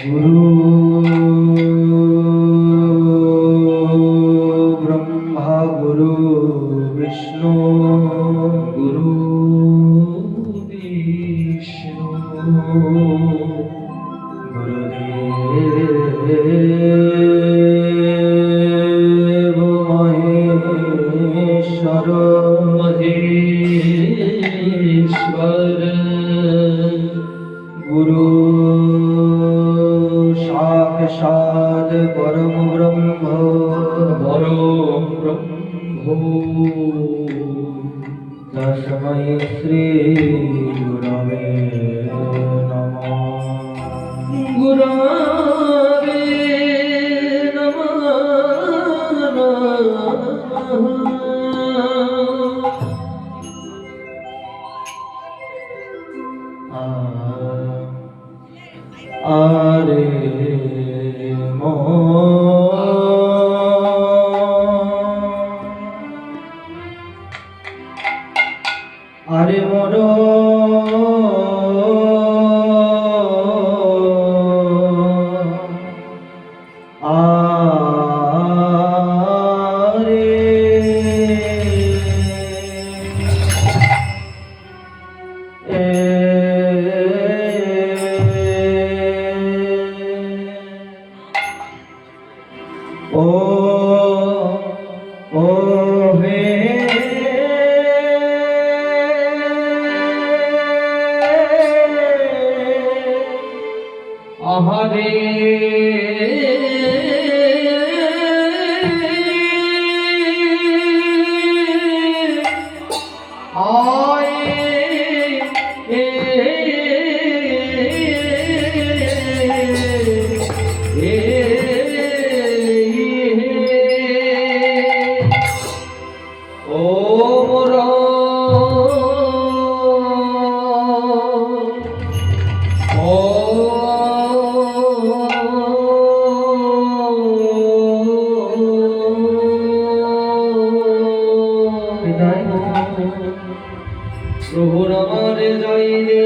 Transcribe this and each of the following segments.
गुरु ब्रह्मा गुरु विष्णु गुरु विष्णु गुरुदेव महेश्वर महेश्वर गुरु साक्षात् परम ब्रह्म तस्मै श्री गुरवे नमः गुरवे नमः आरे আরে মোর আরে ও ও হে আহারে আয় ও মোরা প্রভুর আমারে যাই রে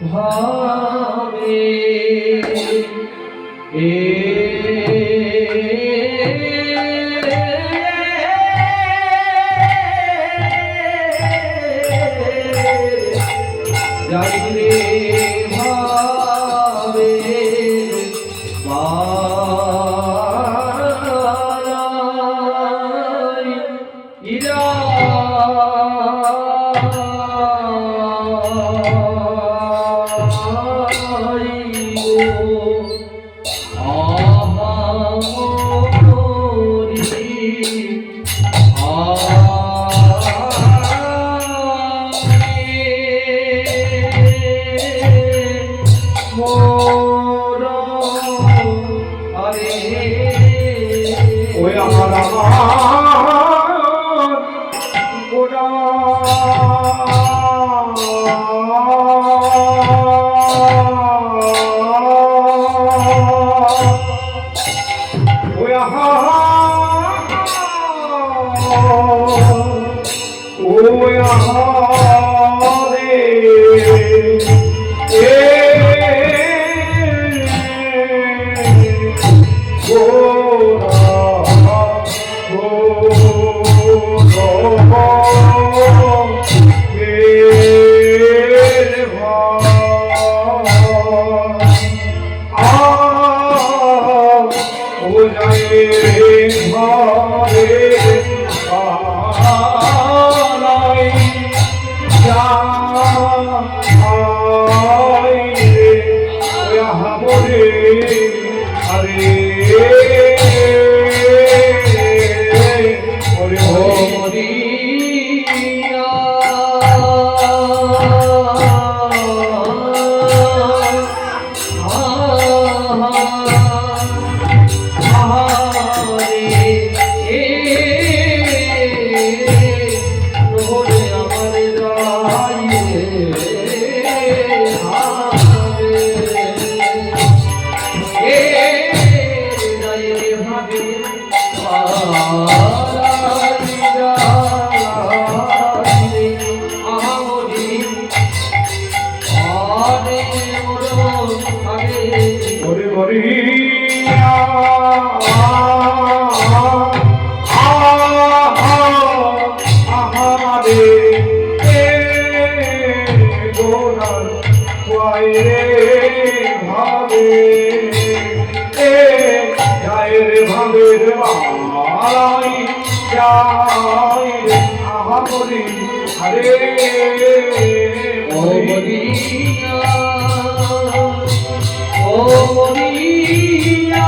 ভাবে যাই রে ভাবে Hare বালাই যাই রে আহা বলি হরে ও বলিয়া ও বলিয়া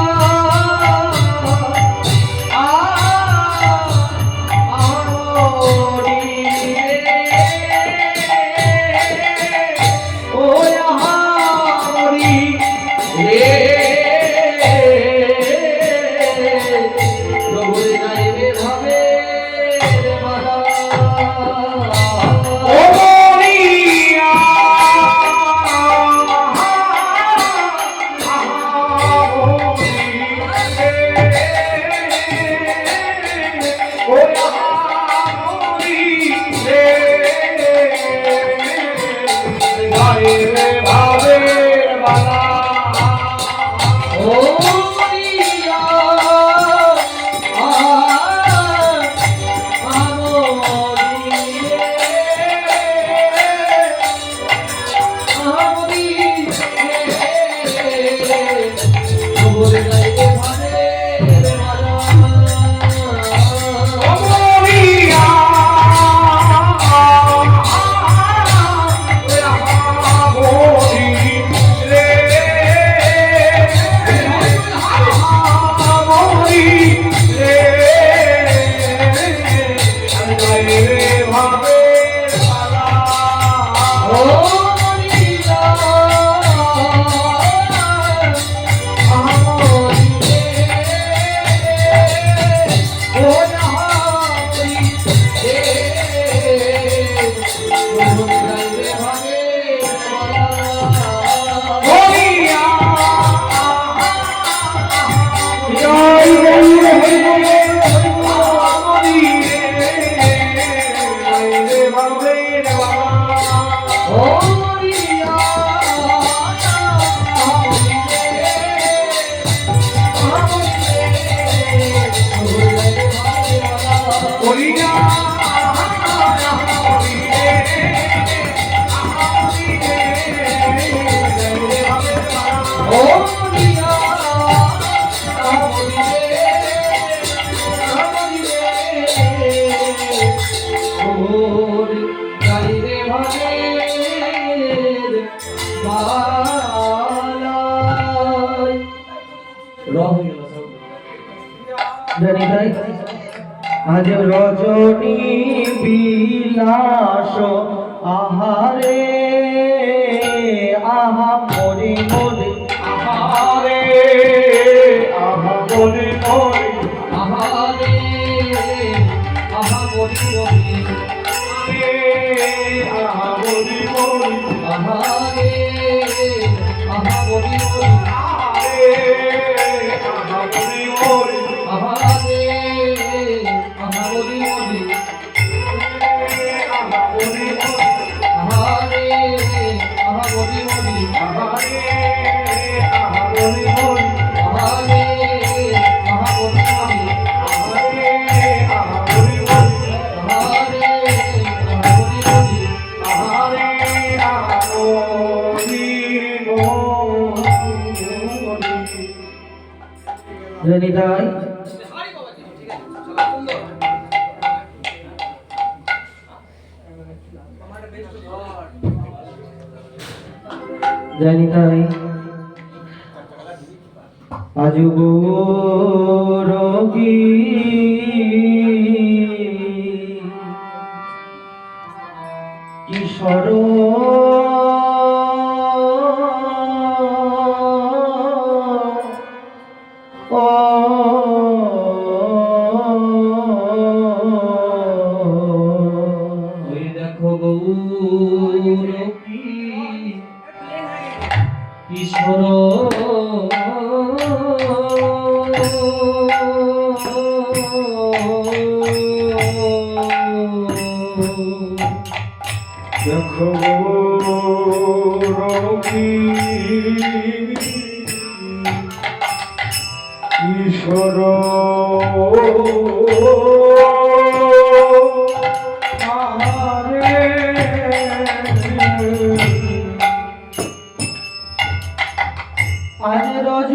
আজ রজনী বিলাস আহারে আহা মরি মরি আহারে আহা মরি মরি আহারে আহা মরি মরি আহা মরি মরি আহারে আহা মরি মরি আহা মরি মরি আহারে আহা মরি মরি আহা মরি মরি আহারে আহা মরি মরি আহারে আহা মরি মরি আহারে আহা মরি মরি আহারে আহা মরি মরি আহারে আহা মরি মরি আহারে আহা মরি মরি জনিতাই জনিতাই আজু রোগী কিশোর দেখো গৌরী কিশোর দেখো রোগী ঈশ্বর আহারে আজ রজ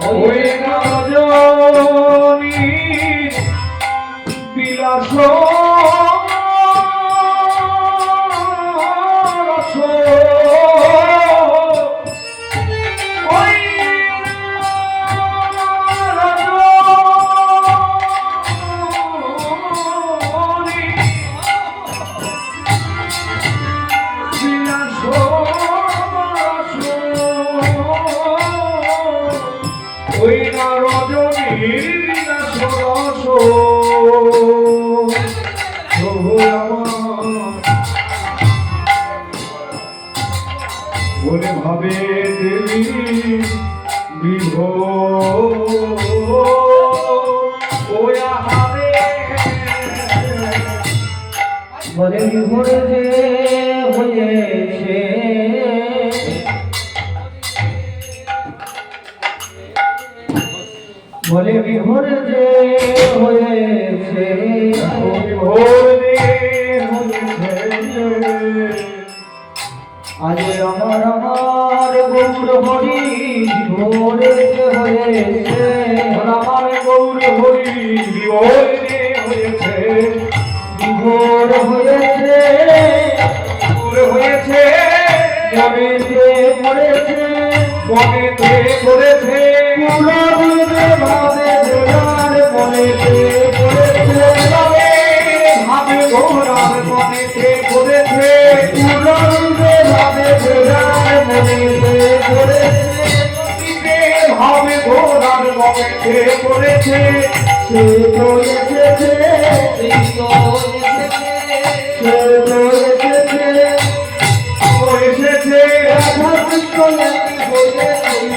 ওই রজনী বিলাস ওই না রজনীর বিলাস রস বলে ভাবে দেবী বিভোর ওয়া হারে বলে বিভোর যে হয়েছে বলে বিভোর যে হয়েছে বিভোর যে হয়েছে আজ আমার গৌর হরি বিভোর যে হয়েছে আমার গৌর হরি বিভোর যে হয়েছে বিভোর হয়েছে বিভোর হয়েছে মনেতে পড়েছে মনেতে করেছে পুরবে ভাবে দেওয়ার মনেতে পড়েছে ভাবে ঘোরার মনেতে করেছে পুরবে ভাবে দেওয়ার মনেতে পড়েছে ভাবে ঘোরার মনেতে করেছে সে তো এসেছে সেই তো এসেছে সে তো এসেছে এসেছে রাধা কৃষ্ণ একই হয়ে সেই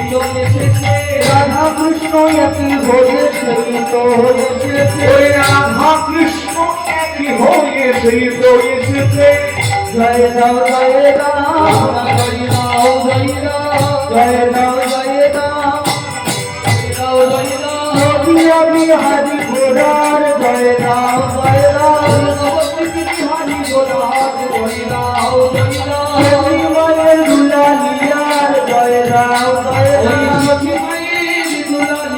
তো এসেছে ওই রাধা কৃষ্ণ একই হয়ে সেই তো এসেছে ওই রাধা কৃষ্ণ একই হয়ে সেই তো এসেছে জয় রাম জয় রাম জয় রাম জয় রাম জয় রাম জয় রাম আমি হারি ঘোড়ার জয় রাম জয় রাম হারি ঘোড়ার জয় রাম জয় রাম মায়ের দুলালিয়ার জয় রাম জয় রাম মায়ের দুলালিয়ার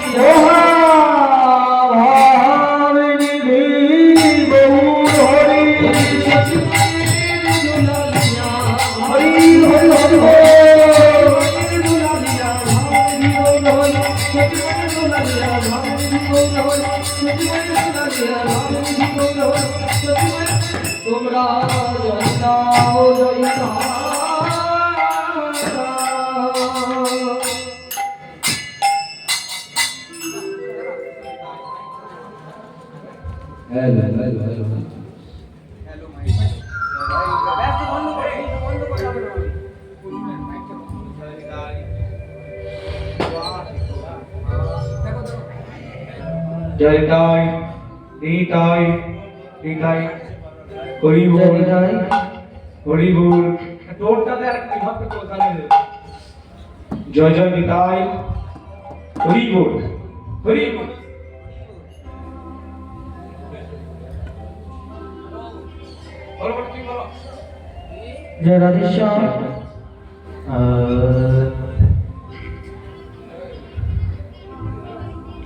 তোমরা জয় দাও জয় দাও हेलो हेलो हेलो জয় তাই নিতাই নিতাই হরি বল হরি বল তোরটাতে আর কি ভাবে কোথায় জয় জয় নিতাই হরি বল হরি বল জয় রাধেশ্যাম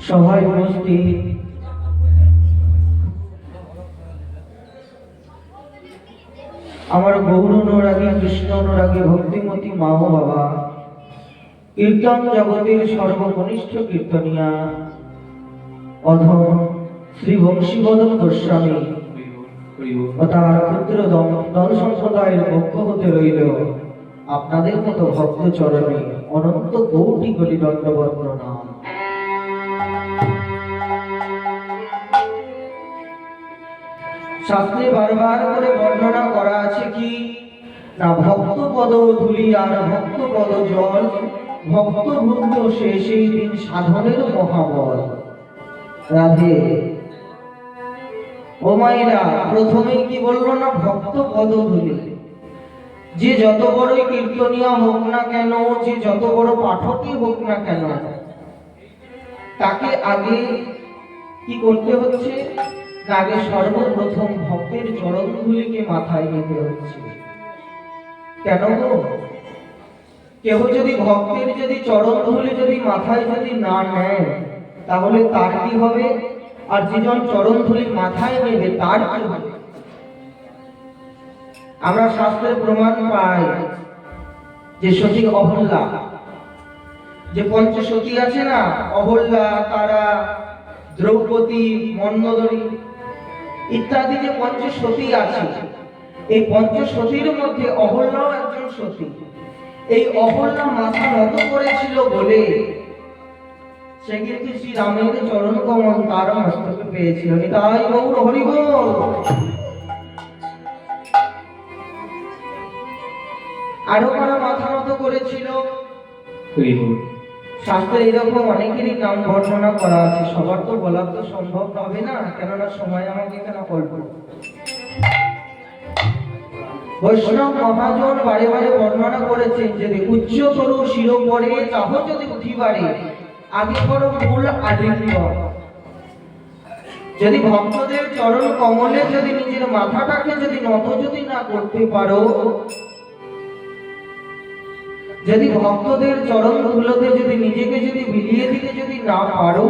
সভায় উপস্থিত আমার গৌর অনুরাগী কৃষ্ণ অনুরাগী ভক্তিমতী মা ও বাবা কীর্তন জগতের সর্বকনিষ্ঠ কীর্তনিয়া অধম শ্রী বংশীবদন গোস্বামী ও তার পুত্র দল সম্প্রদায়ের পক্ষ হতে রইল আপনাদের মতো ভক্ত চরণে অনন্ত কোটি কোটি দণ্ডবত প্রণাম। শাস্ত্রে বারবার করে বর্ণনা করা আছে কি না ভক্ত পদ ধুলি আর ভক্ত পদ জল ভক্ত ভক্ত সে সেই দিন সাধনের মহাবল। রাধে ও মাইরা প্রথমেই কি বললো না ভক্ত পদ ধুলি। যে যত বড়ই কীর্তনিয়া হোক না কেন, যে যত বড় পাঠকই হোক না কেন, তাকে আগে কি করতে হচ্ছে, আগে সর্বপ্রথম ভক্তের চরণগুলিকে মাথায় নিতে হচ্ছে। কেন গো? কেহ যদি ভক্তের যদি চরণ ধুলি যদি মাথায় যদি না নেয় তাহলে তার কি হবে? আর যেজন চরণ ধুলি মাথায় নেবে তার কি হবে? আমরা শাস্ত্রের প্রমাণ পাই যে সতী অহল্যা, যে পঞ্চসতী আছে না, অহল্যা, তারা, দ্রৌপদী, মন্দোদরী ইত্যাদি যে পঞ্চসতী আছে, এই পঞ্চসতীর মধ্যে অহল্যাও একজন সতী। এই অহল্যা মাথা নত করেছিল বলে সে কিন্তু শ্রী রামের চরণ কমল তার মস্তকে পেয়েছিল। নিতাই গৌর হরি বল। আরো কারা মাথা নত করেছিল? শাস্ত্রে এরকম অনেকেরই নাম বর্ণনা করা আছে, সবার তো বলা তো সম্ভব হবে না, কেননা সময় আমাকে কেন বলব। বৈষ্ণব মহাজন বারে বারে বর্ণনা করেছেন, যদি উচ্চ তরু শিরোপরে চাহ যদি উঠিবারে আগে করো মূল আলিঙ্গন। যদি ভক্তদের চরণ কমলে যদি নিজের মাথাটাকে যদি নত যদি না করতে পারো, যদি ভক্তদের চরণ ধুলোতে যদি নিজেকে যদি বিলিয়ে দিতে যদি না পারো,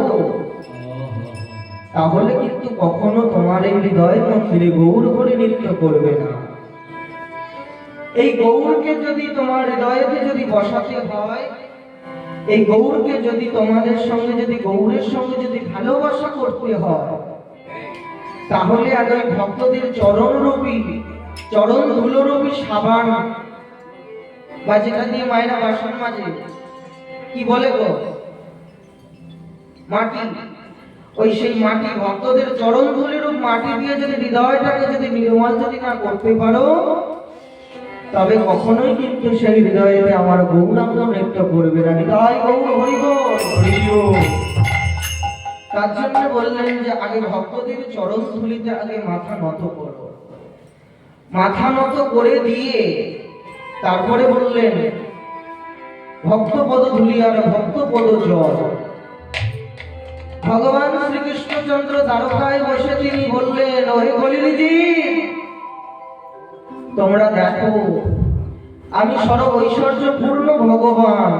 তাহলে কিন্তু কখনো তোমার এই হৃদয় মন্দিরে গৌর করে নৃত্য করবে না। এই গৌরকে যদি তোমার হৃদয়তে যদি বসাতে হয়, এই গৌরকে যদি তোমাদের সঙ্গে যদি গৌরের সঙ্গে যদি ভালোবাসা করতে হয়, তাহলে আগে ভক্তদের চরণ রূপী চরণ ধুলোরূপী সাবান বা যেটা দিয়ে মায়েরা বাসন মাজে, কি বলে গো, মাটি, ওই সেই মাটি ভক্তদের চরণ ধুলিরূপ মাটি দিয়ে যদি হৃদয়টাকে যদি নির্মল যদি না করতে পারো, তবে কখনোই কিন্তু সেই হৃদয়ে আমার গৌরাঙ্গ নৃত্য করবে না। নিতাই গৌর হরি বল। তার জন্য বললেন যে আগে ভক্তদের চরণ ধুলিতে আগে মাথা নত করো। মাথা নত করে দিয়ে তারপরে বললেন ভক্তপদ ধুলি আর ভক্তপদ জল। ভগবান শ্রীকৃষ্ণচন্দ্র দ্বারকায় বসে তিনি বললেন, ওহে কলিযুগী, তোমরা দেখো আমি সর্ব ঐশ্বর্যপূর্ণ ভগবান।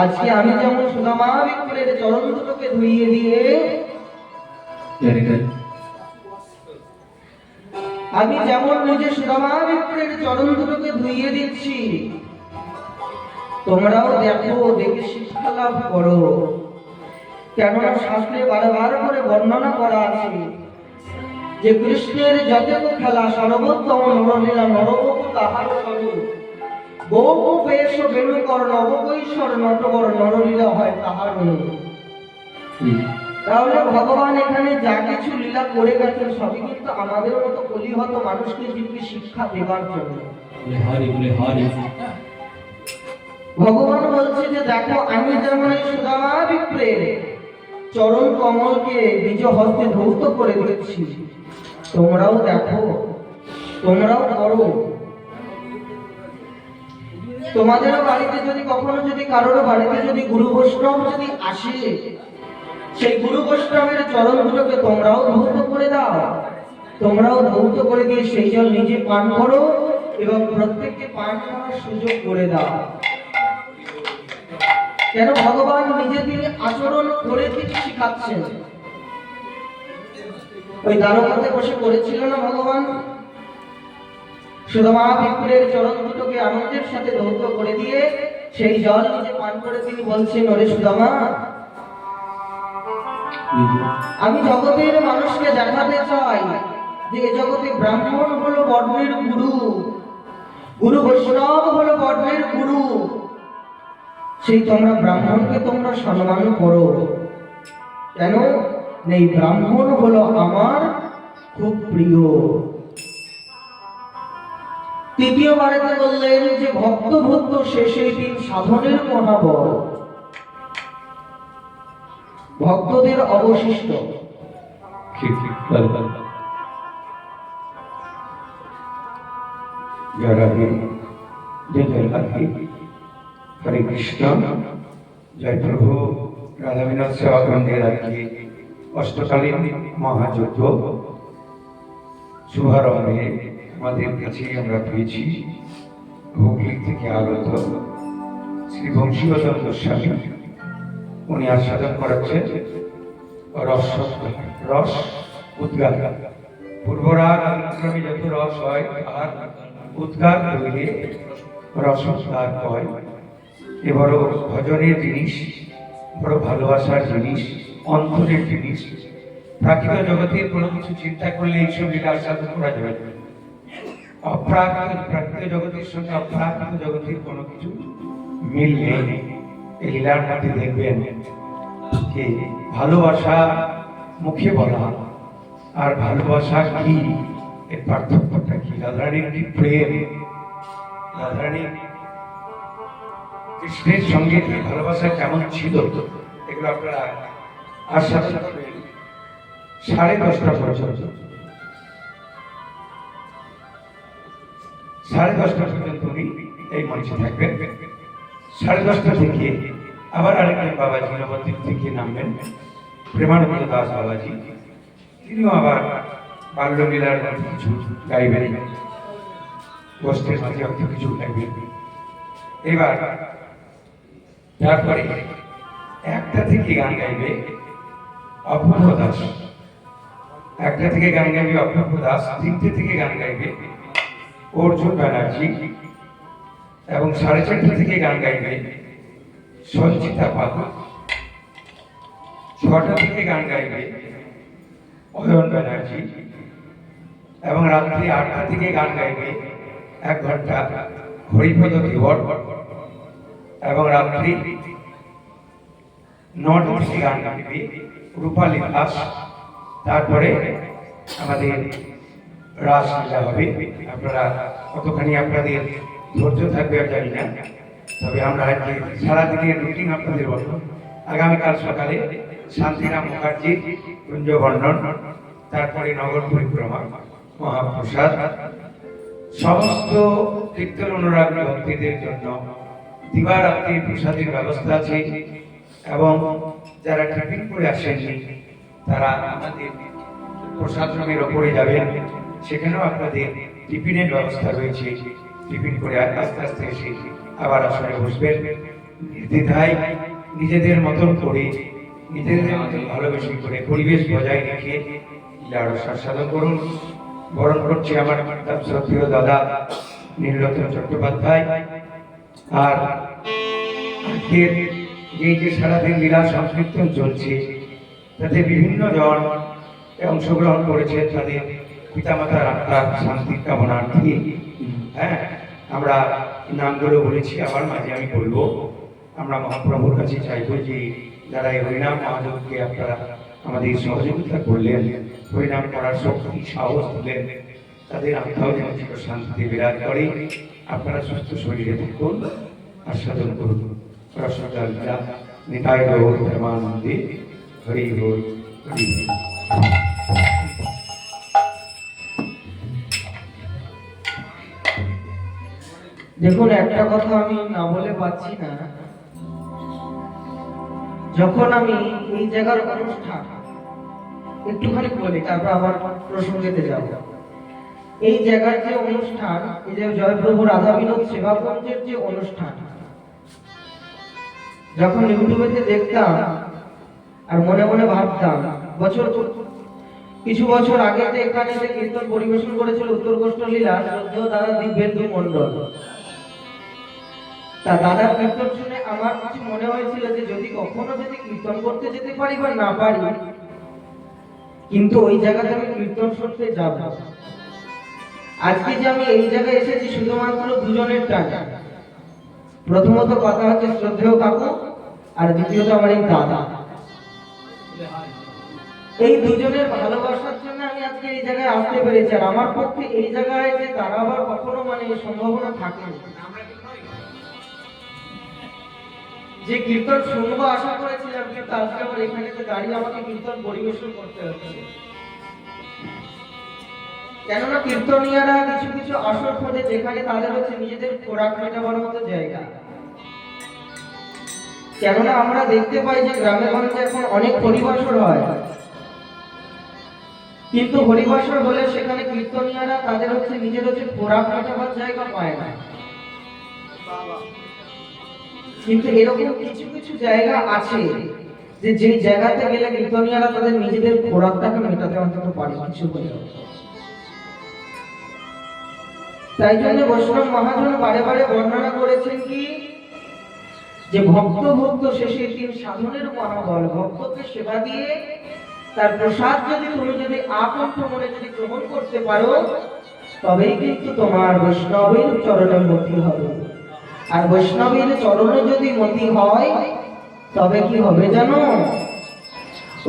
আজকে আমি যেমন সুদামা বিপ্রের চরণ দুটোকে ধুইয়ে দিয়ে আমি যেমন নিজে সুদামা বিপ্রের চরণ দুটোকে ধুইয়ে দিচ্ছি, তোমরাও দেখো, দেখে শিক্ষা লাভ করো। কেননা শাস্ত্রে বারবার করে বর্ণনা করা আছে যে কৃষ্ণের যতটুকু খেলা সর্বোত্তম নরলীলা নরবপু তাহার স্বরূপ, বহু বেশ বেণুকর নবকৈশ্বর নটবর নরলীলা হয় তাহার অনুরূপ। তাহলে ভগবান এখানে যা কিছু লীলা করে গেছেন সবই কিন্তু আমাদের মতো কলিহত মানুষকে দিব্য শিক্ষা দেবার জন্য। ভগবান বলছে যে দেখো আমি যেমন এই সুদামা বিপ্রের চরণ কমলকে নিজ হস্তে ধৌত করে দিচ্ছি, তোমরাও দেখো, তোমরাও করো। তোমাদেরও বাড়িতে যদি কখনো যদি কারোর বাড়িতে যদি গুরু বৈষ্ণব যদি আসে, সেই গুরু বৈষ্ণবের চরণ দুটোকে তোমরাও ধৌত করে দাও। তোমরাও ধৌত করে দিয়ে সেই জল নিজে পান করো এবং প্রত্যেককে পান করার সুযোগ করে দাও। কেন ভগবান নিজে তিনি আচরণ করে তিনি শিখাচ্ছেন। ওই দ্বারকাতে বসে করেছিল না ভগবান, সুদামা বিপ্রের চরণ দুটোকে আনন্দের সাথে ধৌত করে দিয়ে সেই জল নিজে পান করে তিনি বলছেন, ওরে সুদামা, আমি জগতের মানুষকে দেখাতে চাই যে এ জগতে ব্রাহ্মণ হলো বর্ণের গুরু, গুরু বৈষ্ণব হলো বর্ণের গুরু। সেই তোমরা ব্রাহ্মণকে তোমরা সম্মান করো। কেন? এই ব্রাহ্মণ হলো আমার খুব প্রিয়। তৃতীয়বারেতে বললেন যে ভক্তভূত শেষে দিন সাধনের মহাবল, ভক্তদের অবশিষ্ট হরে কৃষ্ণ। জয় প্রভু। রাধা বিনোদ সেবা কেন্দ্রের আজকে অষ্টকালীন মহাযজ্ঞ শুভারম্ভে আমাদের কাছে আমরা পেয়েছি হুগলি থেকে আগত শ্রী বংশীবদন গোস্বামী, উনি আস্বাদন করাচ্ছেন রস রস উদ্গার। পূর্বরাগ ক্রমে যত রস হয় আর উদ্গার হইলে রস উদ্গার হয়। এ বড় ভজনের জিনিস, বড় ভালোবাসার জিনিস, অন্তরের জিনিস। প্রাকৃত জগতের কোনো কিছু চিন্তা করলে এই সঙ্গীটা আস্বাদন করা যাবে না। প্রাকৃত জগতের সঙ্গে অপ্রাকৃত জগতের কোনো কিছু মিল নেই। এই লীলার মধ্যে দেখবেন যে ভালোবাসা মুখে বলা আর ভালোবাসা কি, এর পার্থক্যটা কি? রাধারানীর কি প্রেম, রাধারানীর কৃষ্ণের সঙ্গে কি ভালোবাসা কেমন ছিল, এগুলো আপনারা আস্বাদন করবেন 10:30 পর্যন্ত। 10:30 পর্যন্ত উনি এই মঞ্চে থাকবেন। 10:30 থেকে আবার আরেকজন বাবাজি নবদ্বীপ থেকে নামবেন, প্রেমানন্দ দাস বাবাজি। তিনিও আবার বাল্যলীলার কিছু গাইবেন, গোষ্ঠীর মাঝে অর্থ কিছু গাইবেন। এবার তারপরে 1টা থেকে গান গাইবে অপূর্ব দাস, 1টা থেকে গান গাইবে অপূর্ব দাস। 3টে থেকে গান গাইবে অর্জুন ব্যানার্জি এবং 4:30 থেকে গান গাইবে সঞ্চিতা পাল। 6টা থেকে গান গাইবে অয়ন ব্যানার্জি এবং রাত্রি 8টা থেকে গান গাইবে 1 ঘন্টা হরিপদ ধীবর এবং রাত্রি 9টা থেকে গান গাইবে রূপালী দাস। তারপরে আমাদের রাসলীলা হবে। আপনারা কতখানি আপনাদের ধৈর্য থাকবে আর জানি না, তবে আমরা আজকে সারাদিনের রুটিন আপনাদের বলব। আগামীকাল সকালে শান্তিরাম মুখার্জির কুঞ্জবর্ণন, তারপরে নগর পরিক্রমা, মহাপ্রসাদ। সমস্ত কীর্তন অনুরাগী ভক্তদের জন্য দিবারাত্রির প্রসাদের ব্যবস্থা আছে এবং যারা টিফিন করে আসেননি তারা আমাদের প্রসাদ রুমের ওপরে যাবেন, সেখানেও আপনাদের টিফিনের ব্যবস্থা রয়েছে। টিফিন করে আস্তে আস্তে এসে আবার আসলে বসবেন। নির্দ্বিধায় নিজেদের মতন করে, নিজেদের মতন ভালোবেসে করে পরিবেশ বজায় রেখে লীলার আস্বাদন করুন। বরণ করছি আমার শ্রদ্ধেয় দাদা নীলরতন চট্টোপাধ্যায়। আর আজকের যে সারাদিন লীলা সংকীর্তন চলছে তাতে বিভিন্ন জন অংশগ্রহণ করেছে, তাদের পিতামাতার আত্মার শান্তির কামনার্থে। হ্যাঁ, আমরা নামগুলো বলেছি, আবার মাঝে আমি বলবো। আমরা মহাপ্রভুর কাছে চাইবো যে যারা এই হরিনাম মহাযজ্ঞে আপনারা আমাদের সহযোগিতা করলেন, হরিনাম করার শক্তি সাহস দিলেন, তাদের আত্মাও যেন চির শান্তিতে বিরাজ করে। আপনারা সুস্থ শরীরে থাকুন, আস্বাদন করুন রসগোল্লা লীলা। নিতাই গৌর প্রেমানন্দে, হরি বল হরি বল। দেখুন, একটা কথা আমি না বলে পাচ্ছি না। যখন আমি এই জায়গার অনুষ্ঠান একটুখানি বলি, তারপর আবার প্রসঙ্গেতে যাব। এই জায়গার যে অনুষ্ঠান, এই যে জয়প্রভু রাধা বিনোদ সেবাকুঞ্জের যে অনুষ্ঠান, যখন ইউটিউবেতে দেখতাম আর মনে মনে ভাবতাম, কিছু বছর আগে যে এখানে যে কীর্তন পরিবেশন করেছিল উত্তর গোষ্ঠ লীলা শ্রদ্ধেয় দাদা দিব্যেন্দু মণ্ডল, তা দাদার কীর্তন শুনে আমার কিছু মনে হয়েছিল যে যদি কখনো কীর্তন করতে যেতে পারি বা না পারি, কিন্তু ওই জায়গাতে আমি কীর্তন শুনতে যাব। আজকে যে আমি এই জায়গায় এসেছি শুধুমাত্র দুজনের টানে। প্রথমত কথা হচ্ছে শ্রদ্ধেয় কাকু, আর দ্বিতীয়ত আমার এই দাদা। এই দুজনের ভালোবাসার জন্য আমি আজকে এই জায়গায় আসতে পেরেছি। আর আমার পক্ষে এই জায়গায় যে তারা আবার কখনো সম্ভাবনা থাকে যে কীর্তন শুনবো আশা করেছিলাম, কিন্তু আজকে আবার এখানে দাঁড়িয়ে আমাকে কীর্তন পরিবেশন করতে হচ্ছে। কেননা কীর্তনীয়রা কিছু কিছু আসর খোঁজে যেখানে তাদের হচ্ছে নিজেদের খোরাক মেটাবার মতো জায়গা। কেননা আমরা দেখতে পাই যে গ্রামে গঞ্জে এখন অনেক হরিবাসর হয়, কিন্তু হরিবাসর হলে সেখানে কীর্তনীয়রা তাদের হচ্ছে নিজের খোরাক মেটাবার জায়গা পায় না। কিন্তু এরকম কিছু কিছু জায়গা আছে যে যে জায়গাতে গেলে কীর্তনিয়ারা তাদের নিজেদের খোরাকটাকে মেটাতে অন্তত পারে কিছু হলেও। তাই জন্য বৈষ্ণব মহাজন বারে বারে বর্ণনা করেছেন কি যে ভক্ত ভক্ত শেষে তিন সাধনের মনোবল, ভক্তকে সেবা দিয়ে তার প্রসাদ যদি আকণ্ঠ মনে যদি গ্রহণ করতে পারো, তবেই কিন্তু তোমার বৈষ্ণবের চরণে মতি হবে। আর বৈষ্ণবের চরণে যদি মতি হয় তবে কি হবে জানো?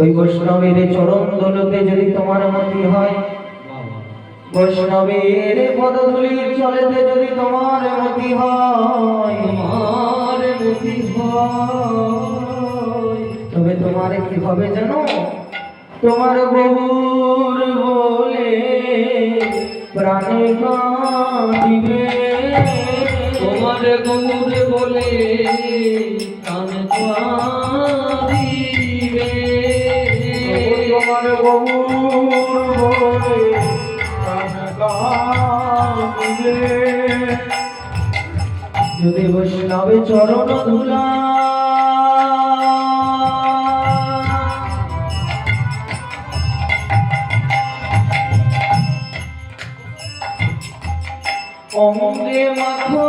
ওই বৈষ্ণবের চরণ দোলতে যদি তোমার মতি হয়, বৈষ্ণবের পদধূলির চলেতে যদি তোমার মতি হয়, তবে তোমার কি হবে জানো? তোমার গৌর বলে প্রাণে কাঁদিবে, তোমার গৌর বলে প্রাণে কাঁদিবে, তোমার গৌর বলে প্রাণে কাঁদিবে। যদি বৈষ্ণবে চরণ ধুলা অঙ্গে মাখো,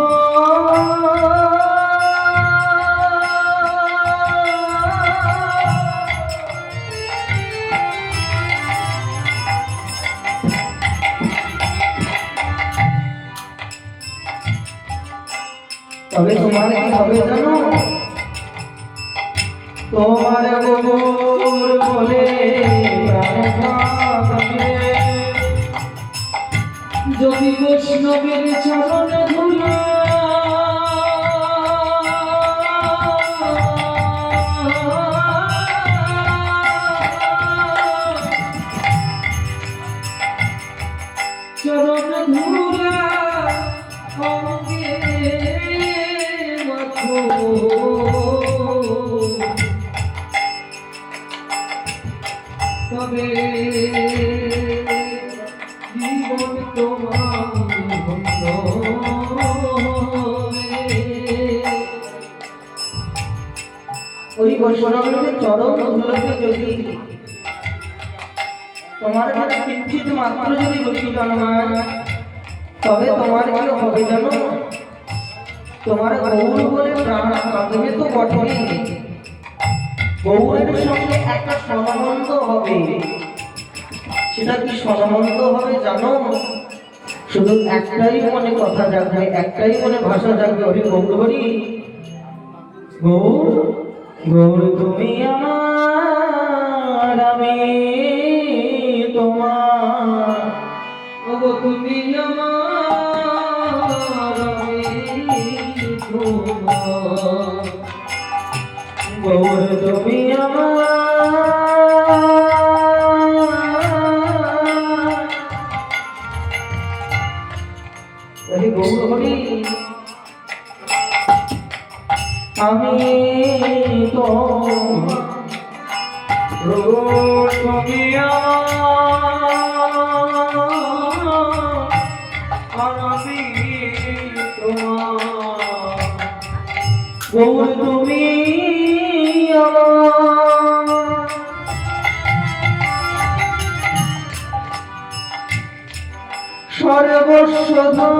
তবে তোমার কি হবে জানো? তোমার গৌর বলে প্রাণে কাঁদিবে। যদি বৈষ্ণবের চরণ ধুলা চরণ ধুলা অঙ্গে মাখো, তবে জীবন তোমার ধন্য হবে। ওই বৈষ্ণবের চরণ ধুলোতে যদি তোমার কাছে কিঞ্চিত মাত্র যদি রুচি জন্মায়, তবে তোমার কি হবে জানো? তোমার গৌর বলে প্রাণ কাঁদবে তো বটেই, গৌরের সঙ্গে একটা সম্বন্ধ হবে। সেটা কি সম্বন্ধ হবে জানো? শুধু একটাই মনে কথা জাগবে, একটাই মনে ভাষা জাগবে, হরি গৌর হরি। গৌর গৌর তুমি আমার, আমি তোমার। ওগো তুমি আমার, আমি তোমার। গৌর তুমি আমার, হরি গৌর হরি। আমি তো গৌর তুমি আমার, আমি তোমার। গৌর তুমি আমার, সর্বস্ব ধন।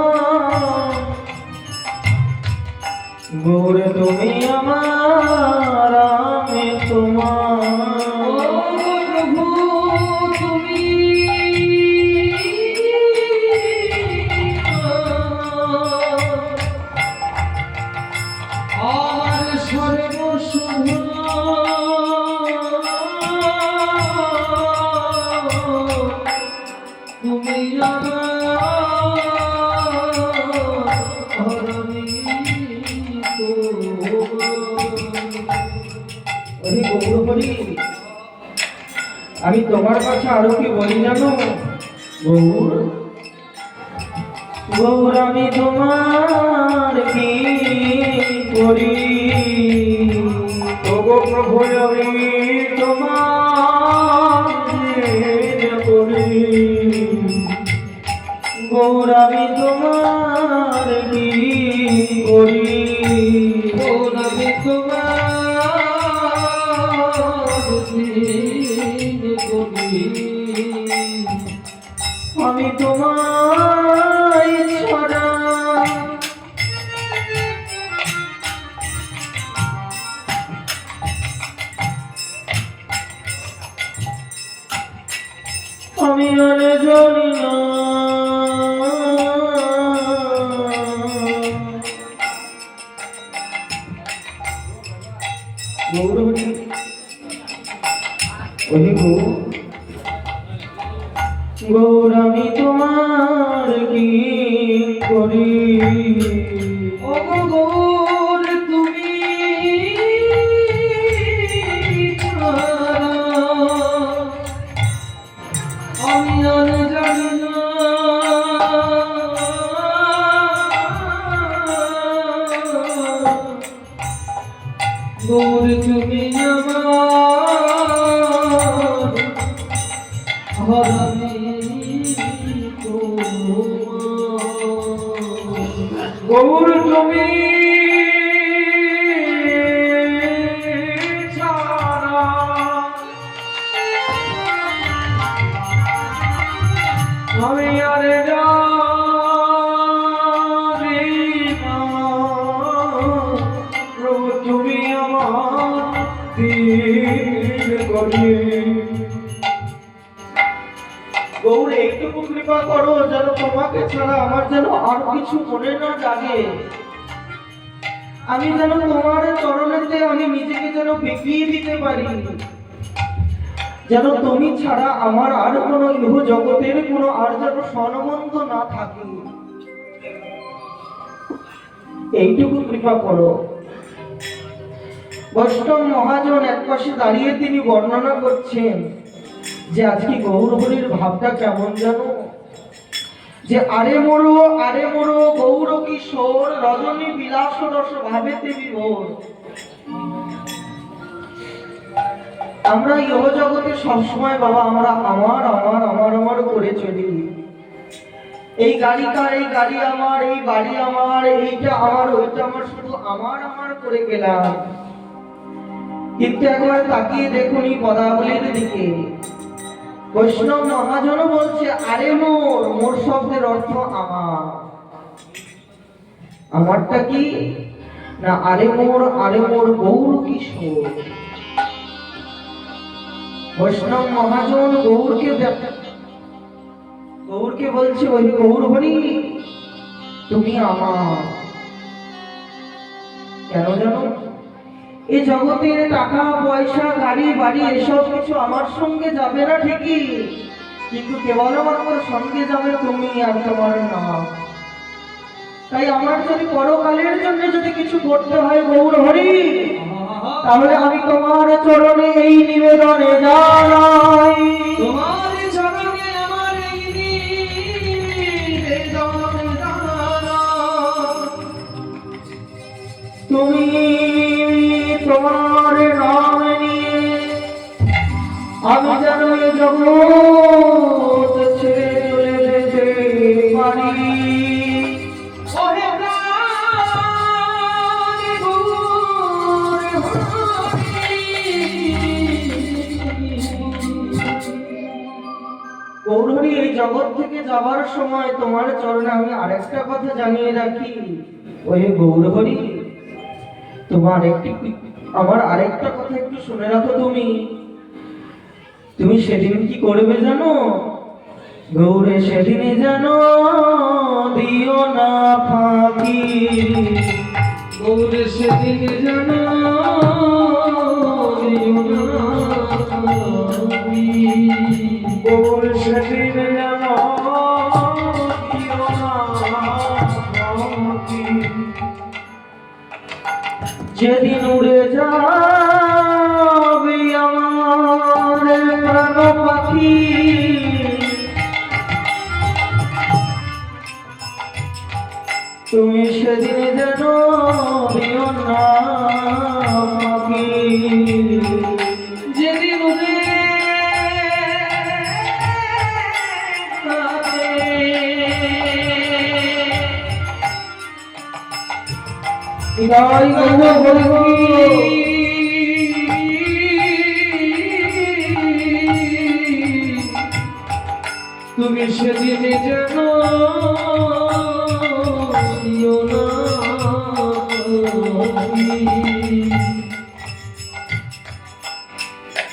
গৌর তুমি আমার, আমি তোমার। ও প্রভু তুমি আমার সর্বস্ব তুমি আমি তোমার কাছে আরো কি বলি জানো? গৌর গৌর আমি তোমার কি করি, ওগো প্রভু আমি তোমার করি। গৌর আমি তোমার কি করি, ওর আমি তোমার দিন করি আমি তোমায় ছাড়া আমি আর জানি না। গৌরহরি ওহে গৌর আমি তোমার কি করি ও গৌর তুমি ছাড়া আমি আর জানি না। গৌর তুমি আমার হরামি গৌর তুমি ছাড়া আমি আর জানি না। প্রভু তুমি আমার দিন করি গৌর এইটুকু কৃপা করো যেন তোমাকে ছাড়া আমার যেন আর কিছু মনে না জাগে। আমি যেন তোমার চরণেতে আমি নিজেকে যেন বিকিয়ে দিতে পারি, যেন তুমি ছাড়া আমার আর কোনো ইহ জগতের কোনো আর যেন সম্বন্ধ না থাকে। এইটুকু কৃপা করো। বৈষ্ণব মহাজন একপাশে দাঁড়িয়ে তিনি বর্ণনা করছেন যে আজকে গৌরহরির ভাবটা কেমন জানো, যে আরে মোরো গৌর কিশোর রজনী বিলাস রস ভাবেতে বিভোর। আমরা ইহ জগতে সবসময় বাবা আমরা আমার করে চলি। এই গাড়ি কার, এই গাড়ি আমার, এই বাড়ি আমার, এইটা আমার, ওইটা আমার, শুধু আমার করে গেলাম। কিন্তু একবার তাকিয়ে দেখুন এই পদাবলীর দিকে। বৈষ্ণব মহাজন বলছে আরে মোর শব্দের অর্থ আমার। আমারটা কি না আরে মোর গৌর কিশোর। বৈষ্ণব মহাজন গৌরকে বলছে ওই গৌর হরি তুমি আমার। কেন জানো, এই জগতের টাকা পয়সা গাড়ি বাড়ি এসব কিছু আমার সঙ্গে যাবে না ঠিকই, কিন্তু কেবলমাত্র সঙ্গে যাবে তুমি আর তোমার নাম। তাই আমার যদি পরকালের জন্য যদি কিছু করতে হয় গৌর হরি, তাহলে আমি তোমার চরণে এই নিবেদনে জানাই। তোমার চরণে আমার এই নিবেদন জানাই। তুমি তোমার নাম নিয়ে আমি যেন এই জগৎ ছেড়ে চলে যেতে পারি। ওহে প্রাণ গৌর হরি। গৌরহরি এই জগৎ থেকে যাবার সময় তোমার চরণে আমি আরেকটা কথা জানিয়ে রাখি। ওই গৌরহরি তোমার আমার আরেকটা কথা একটু শুনে রাখো। তুমি সেদিন কি করবে জানো গৌরে, সেদিনে জানো দিও না ফাঁকি। গৌর সেদিন জানো দিও না ফাঁকি। গৌর সেদিন জানো দিও না ফাঁকি। যেদিন উড়ে যাবে আমার প্রাণ পাখি, তুমি সেদিন যেন দিও না পাখি। যেদিন উড়ে যাবে বিদায় গৌর হরি। তুমি সেদিন যেন দিও না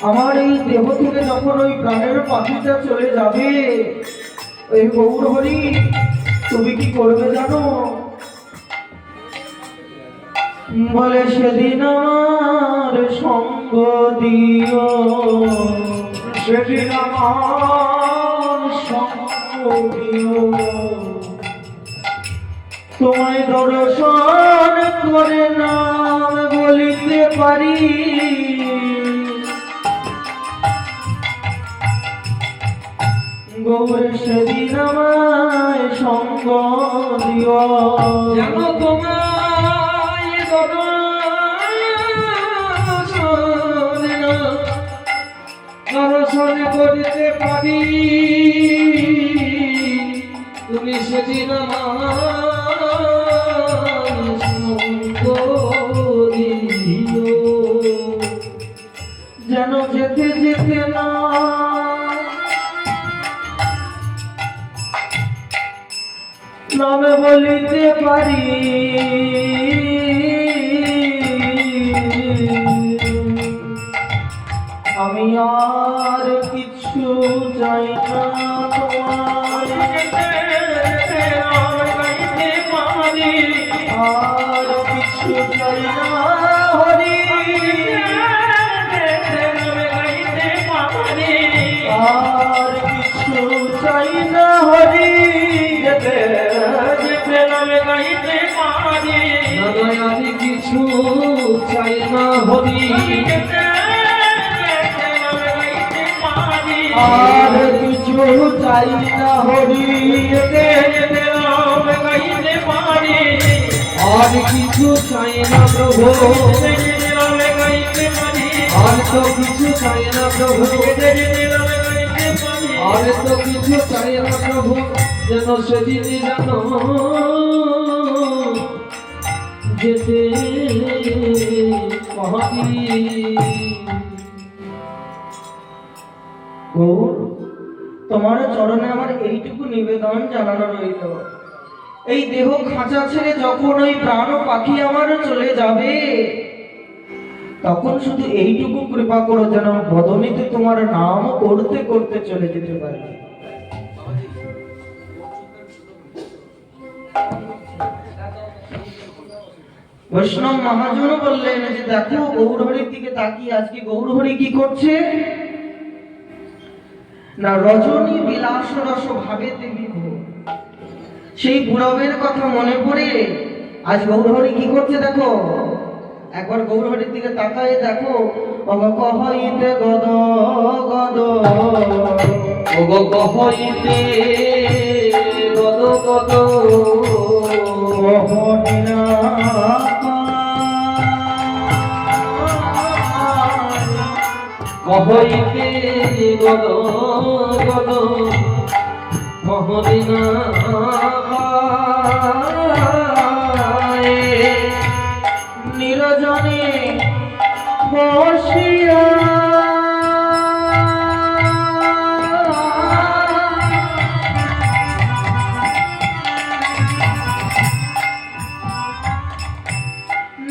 আমার এই দেহ থেকে যখন ওই প্রাণের পাখিটা চলে যাবে, ওই গৌর হরি তুমি কি করবে জানো? বলে সেদিন আমার সঙ্গ দিও, সেদিন আমার সঙ্গ দিও, তোমায় দর্শন করে নাম বলিতে পারি, গৌর সেদিন আমায় সঙ্গ দিও। যেন তোমায় দর্শন করিতে পারি, তুমি সেদিন আমায় সঙ্গ দিও। যেন যেতে যেতে না নামে বলিতে পারি, আমি আর কিছু চাই না তোমার, আর কিছু চাই না হরি, আর কিছু চাই না হরি, যেতে যেতে নামে গাইতে পারি, আর কিছু চাই না হরি, আর কিছু চাই না হরি, যেতে যেতে নামে গাইতে পারি, আর কিছু চাই না প্রভু, নামে গাইতে পারি, আর তো কিছু চাই না প্রভু, আর তো কিছু চাই না প্রভু, যেন সেদিন জানো যেতে পারি। গৌর তোমার চরণে আমার এইটুকু নিবেদন জানানো রইল, এই দেহ খাঁচা ছেড়ে যখন ওই প্রাণ ও পাখি আমার চলে যাবে, তখন শুধু এইটুকু কৃপা করো যেন বদনীতে তোমার নাম করতে করতে চলে যেতে পারি। বৈষ্ণব মহাজন বললেন যে দেখো গৌরহরির দিকে তাকিয়ে আজকে গৌরহরি কি করছে না, রজনী বিলাস রস ভাবে দেবী সেই বুড়াবের কথা মনে পড়ে আজ গৌরহরি কি করছে দেখো, একবার গৌরহরির দিকে তাকায় দেখো, অগক হইতে গদ গদ, অগক হইতে গদ গদ, মোহনীরা হইতে গদ গদ, মহদিনা নিরজনে বসিয়া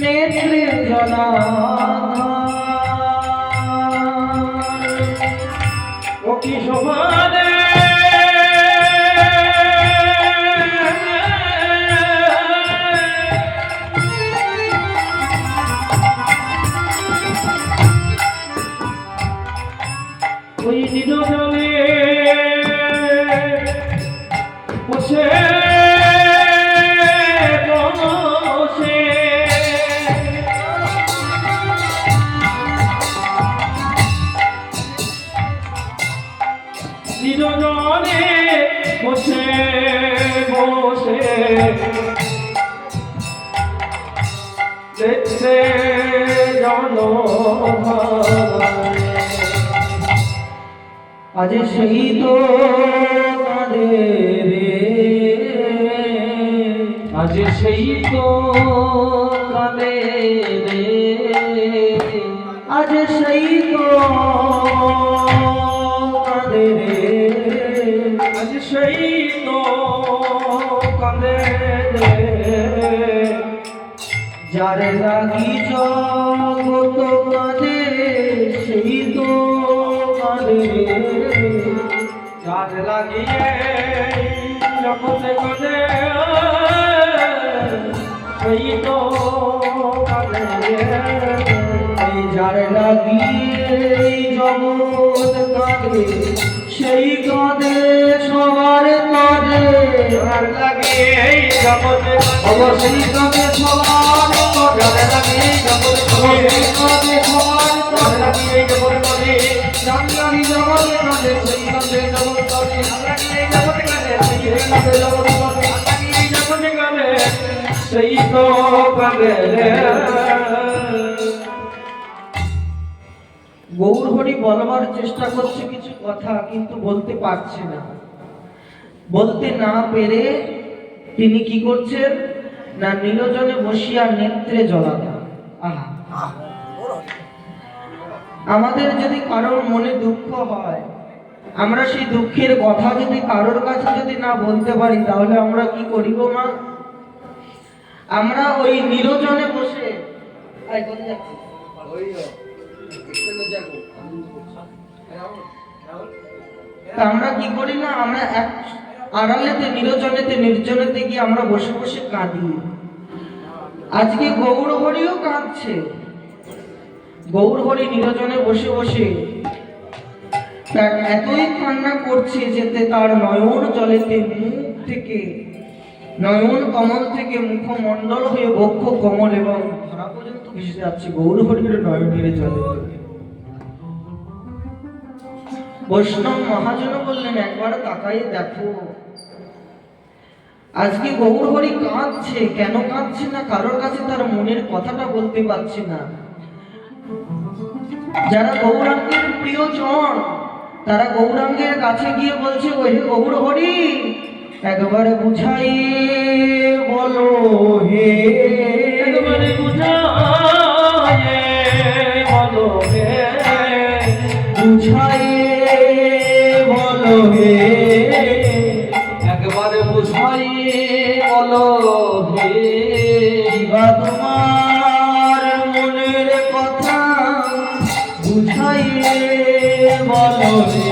নেত্রে জলা ও কি শোভানে ওই নিরজনে বসে বসে নিরজনে বসে বসে দেখতে জানো আজ সেই তো কাঁদে রে, আজ সেই তো রে আজ সেই তো কাঁদে রে, আজ সেই তো কাঁদে রে যার লাগি জগত কাঁদে সেই তো কাঁদে রে, যার লাগিয়ে জগতে কাঁদে সেই তো কাঁদে এই যার লাগি জগৎ কাঁদে সেই কাঁদে সবার কাঁদে, যার লাগিয়ে জগতে অবশ্যই কাঁদে সবার কাঁদে, যার লাগিয়ে জগতে অবশ্যই কাঁদে সবার যার কাঁদে, লাগিয়ে জগতে কাঁদে যার লাগি জগৎ কাঁদে সেই কাঁদে জগৎ কাঁদে, যার লাগিয়ে জগতে কাঁদে সেই কাঁদে জগতে কাঁদে যার লাগিয়ে জগতে কাঁদে সেই তো কাঁদে রে গৌর হরি বলবার চেষ্টা করছে কিছু কথা কিন্তু বলতে পারছে না, বলতে না পেরে তিনি কি করছেন না নীরজনে বসিয়া নেত্রে জলাধার। আহা, আমাদের যদি কারোর মনে দুঃখ হয়, আমরা সেই দুঃখের কথা যদি কারোর কাছে যদি না বলতে পারি তাহলে আমরা কি করিব মা? আমরা ওই নীরজনে বসে কোথায় যাচ্ছিস? তা আমরা কি করি না, আমরা এক আড়ালেতে নির্জনেতে নির্জনেতে গিয়ে আমরা বসে বসে কাঁদি। আজকে গৌর হরিও কাঁদছে, গৌর হরি নিরজনে বসে বসে তার এতই কান্না করছে যেতে তার নয়ন জলেতে মুখ থেকে নয়ন কমল থেকে মুখমণ্ডল হয়ে বক্ষ কমল এবং ধরা পর্যন্ত ভেসে যাচ্ছে গৌর হরির নয়নের জলেতে। বৈষ্ণব মহাজন বললেন একবার তাকাই দেখো, আজকে গৌর হরি কাঁদছে। কেন কাঁদছে না? কারোর কাছে তার মনের কথাটা বলতে পারছে না। যারা গৌরাঙ্গের প্রিয়জন তারা গৌরাঙ্গের কাছে গিয়ে বলছে ওহে গৌর হরি একবার বুঝাই বলো হে, একবারে বুঝায়ে বলো হে বুঝাই বলো হে, একবারে বুঝাইয়ে বলো হে বা তোমার মনের কথা বুঝাইয়ে বলো হে,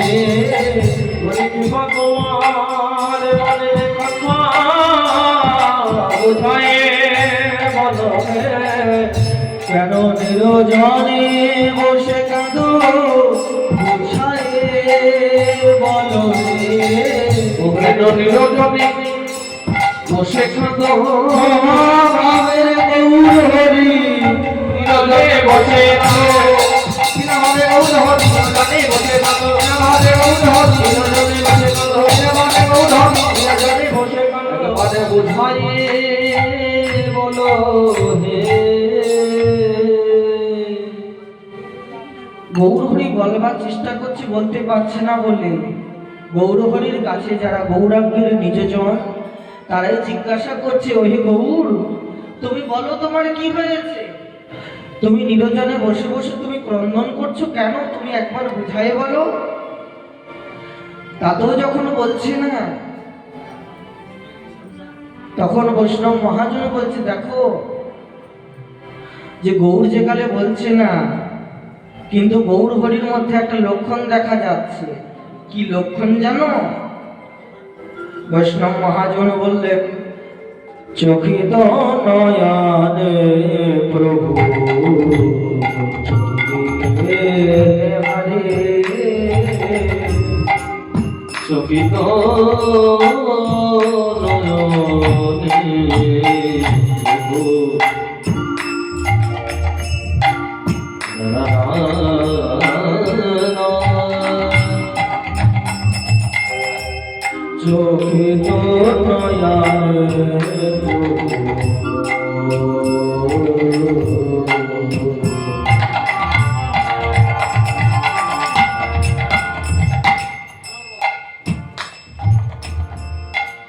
ভগবান মনের কথা বুঝাইয়ে বলো হে কেন নিরজনে বসে কাঁদো বুঝাইয়ে বলো হে, কেন নিরজনে বসে খাঁদো ভাবের গৌর হরি নিরজনে বসে খাঁদো নিরজনে বসে খাঁদো নিরজনে বসে খাঁদো নিরজনে বসে খাঁদো একবারে বুঝাইয়ে বলো হে গৌর হরি বলবার চেষ্টা করছে, বলতে পারছে না বলে গৌর হরির কাছে যারা গৌরাঙ্গের নিজজন তারাই জিজ্ঞাসা করছে ওহে গৌর তুমি বলো তোমার কি হয়েছে, তুমি নিরজনে বসে বসে তুমি ক্রন্দন করছো কেন, তুমি একবার বুঝাই বলো। তাতেও যখন বলছে না তখন বৈষ্ণব মহাজন বলছে দেখো যে গৌর যেকালে বলছে না কিন্তু গৌর হরির মধ্যে একটা লক্ষণ দেখা যাচ্ছে। কি লক্ষণ জানো? বৈষ্ণব মহাজন বললেন চকিত নয়নে প্রভু হরে চকিত নয়নে প্রভু চকিত নয়নে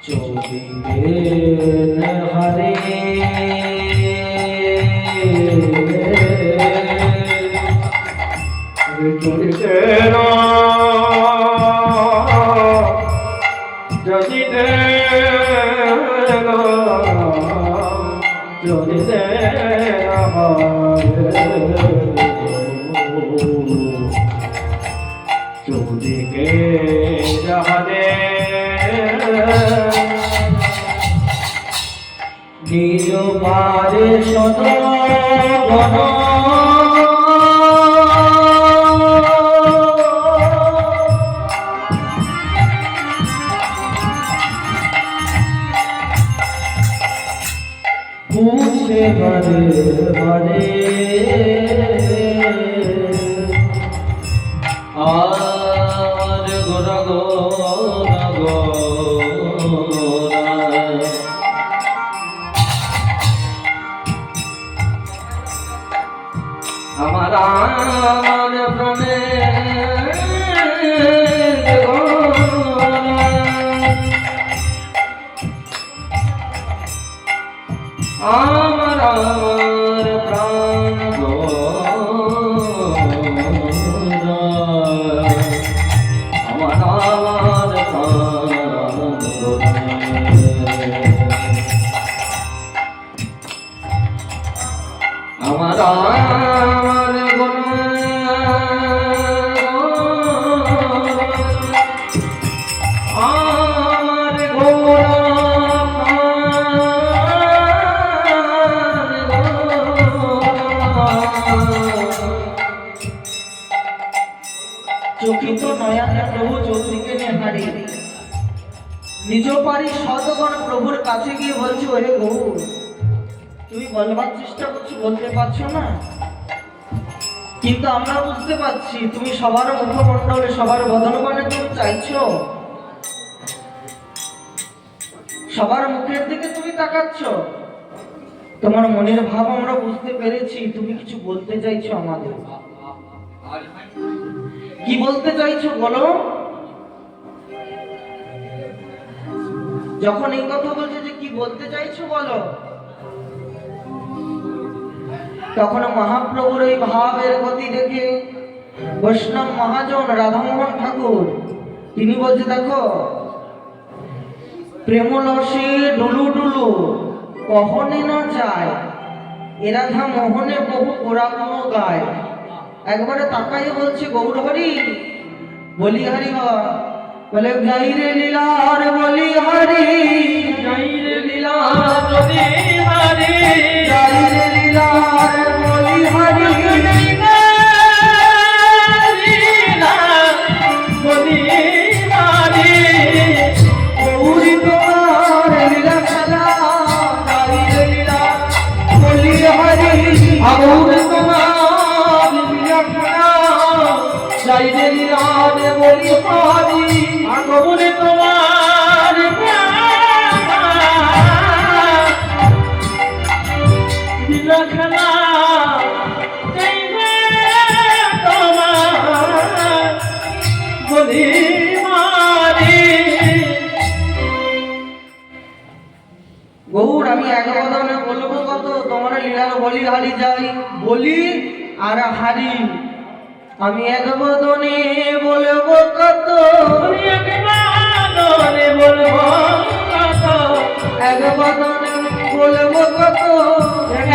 চলিবেন হরে চৌদিকে যাহারে নিজ পারে সদগণ পুষে বারে বারে আর গোরা গোরা গোরা আমার প্রাণে আমার প্রাণ আমার চকিত নয়নে প্রভু চৌধুরীকে নিয়ে হারি নিজ পারি শতগণ প্রভুর কাছে গিয়ে বলছো হে গৌর তুমি বলবার চেষ্টা করছো বলতে পারছো না কিন্তু আমরা বুঝতে পারছি তুমি সবার মুখমণ্ডলে সবার বদনবানে তুমি চাইছো সবার মুখের দিকে তুমি তাকাচ্ছ তোমার মনের ভাব আমরা বুঝতে পেরেছি তুমি কিছু বলতে চাইছো আমাদের কি বলতে চাইছো বলো যখন এই কথা বলছে যে কি বলতে চাইছো বলো তখন মহাপ্রভুর এই ভাবের গতি দেখে বৈষ্ণব মহাজন রাধামোহন ঠাকুর তিনি বলছে দেখো প্রেমলসে ডুলু ডুলু কখনে না যায় এ রাধা মোহনে বহু পুরাগুণ গায় একবারে তাকাইয়ে বলছে গৌর হরি বলি হরি বাবা বলে যাই রে লীলার বলি হরি যাই রে লীলার বলি হরি যাই রে লীলার বলি হরি বলি হরি গৌরী তোমার লীলা খেলা যাই রে লীলা বলি হরি আগুন তোমার লীলা যাই রে লীলার বলি হরি আগুন তোমার লীলা খেলা বলি মারি গৌর আমি এক বদনে বলবো কত তোমার লীলার বলি হারি যাই বলি আর হারি আমি এক বদনে বলবো কত একবারে বলবো কত এক বদনে বলবো কত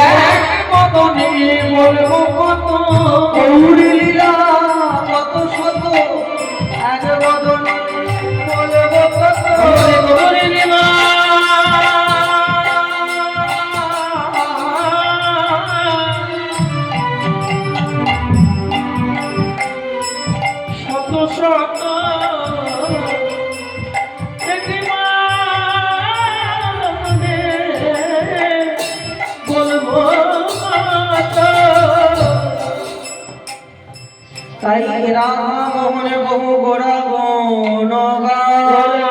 এক বদনে বলবো কত গৌরী লীলা কত শত এক বদনে বলবো কত গৌরী লীলা শত শত একবারে বলবো কত তাই রাধা মোহনে বহু গোরা গুণ গায়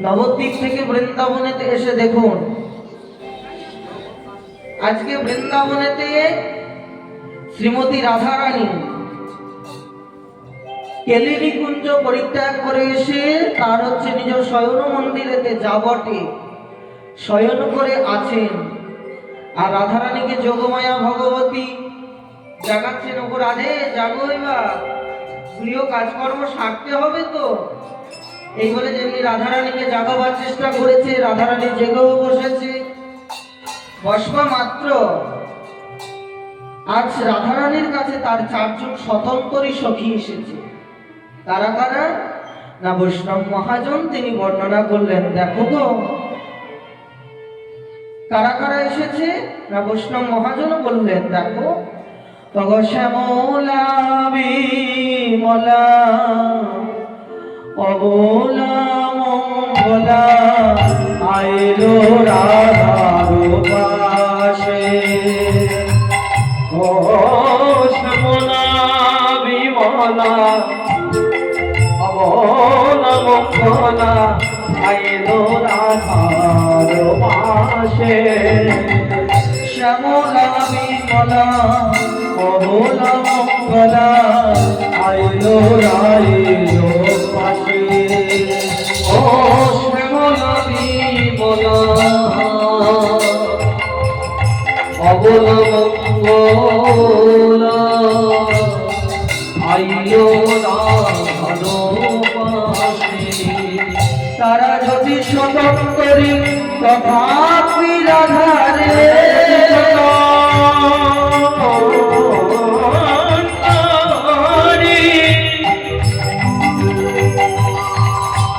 নবদ্বীপ থেকে বৃন্দাবনেতে এসে দেখুন আজকে বৃন্দাবনেতে শ্রীমতী রাধারানী কেলিনী কুঞ্জ পরিত্যাগ করে এসে তার হচ্ছে নিজ শয়ন মন্দিরেতে যাবটে শয়ন করে আছেন আর রাধারানীকে যোগমায়া ভগবতী জাগাচ্ছেন ওগো রাধে জাগো এবার গৃহ কাজকর্ম সারতে হবে তো এই বলে যেমনি রাধারানীকে জাগাবার চেষ্টা করেছে, রাধারানী জেগেও বসেছে। বসবা মাত্র আজ রাধারানীর কাছে তার চারজন স্বতন্ত্রী সখী এসেছে। কারা কারা? না বৈষ্ণব মহাজন তিনি বর্ণনা করলেন। দেখো গো, কারা কারা এসেছে? না বৈষ্ণব মহাজন বললেন, দেখো তগ শ্যামলা বিমলা অবলা মঙ্গলা আইলো রাধার পাশে। ও শ্যামলা বিমলা অবলা মঙ্গলা আইলো রাধার পাশে। শ্যামলা বিমলা অবলা মঙ্গলা আইলো রাইলো পাশে। ও শ্যামলা বিমলা অবলা মঙ্গলা আইলো রাধার পাশে। তারা যদি স্বতন্ত্রী তথাপি রাধারে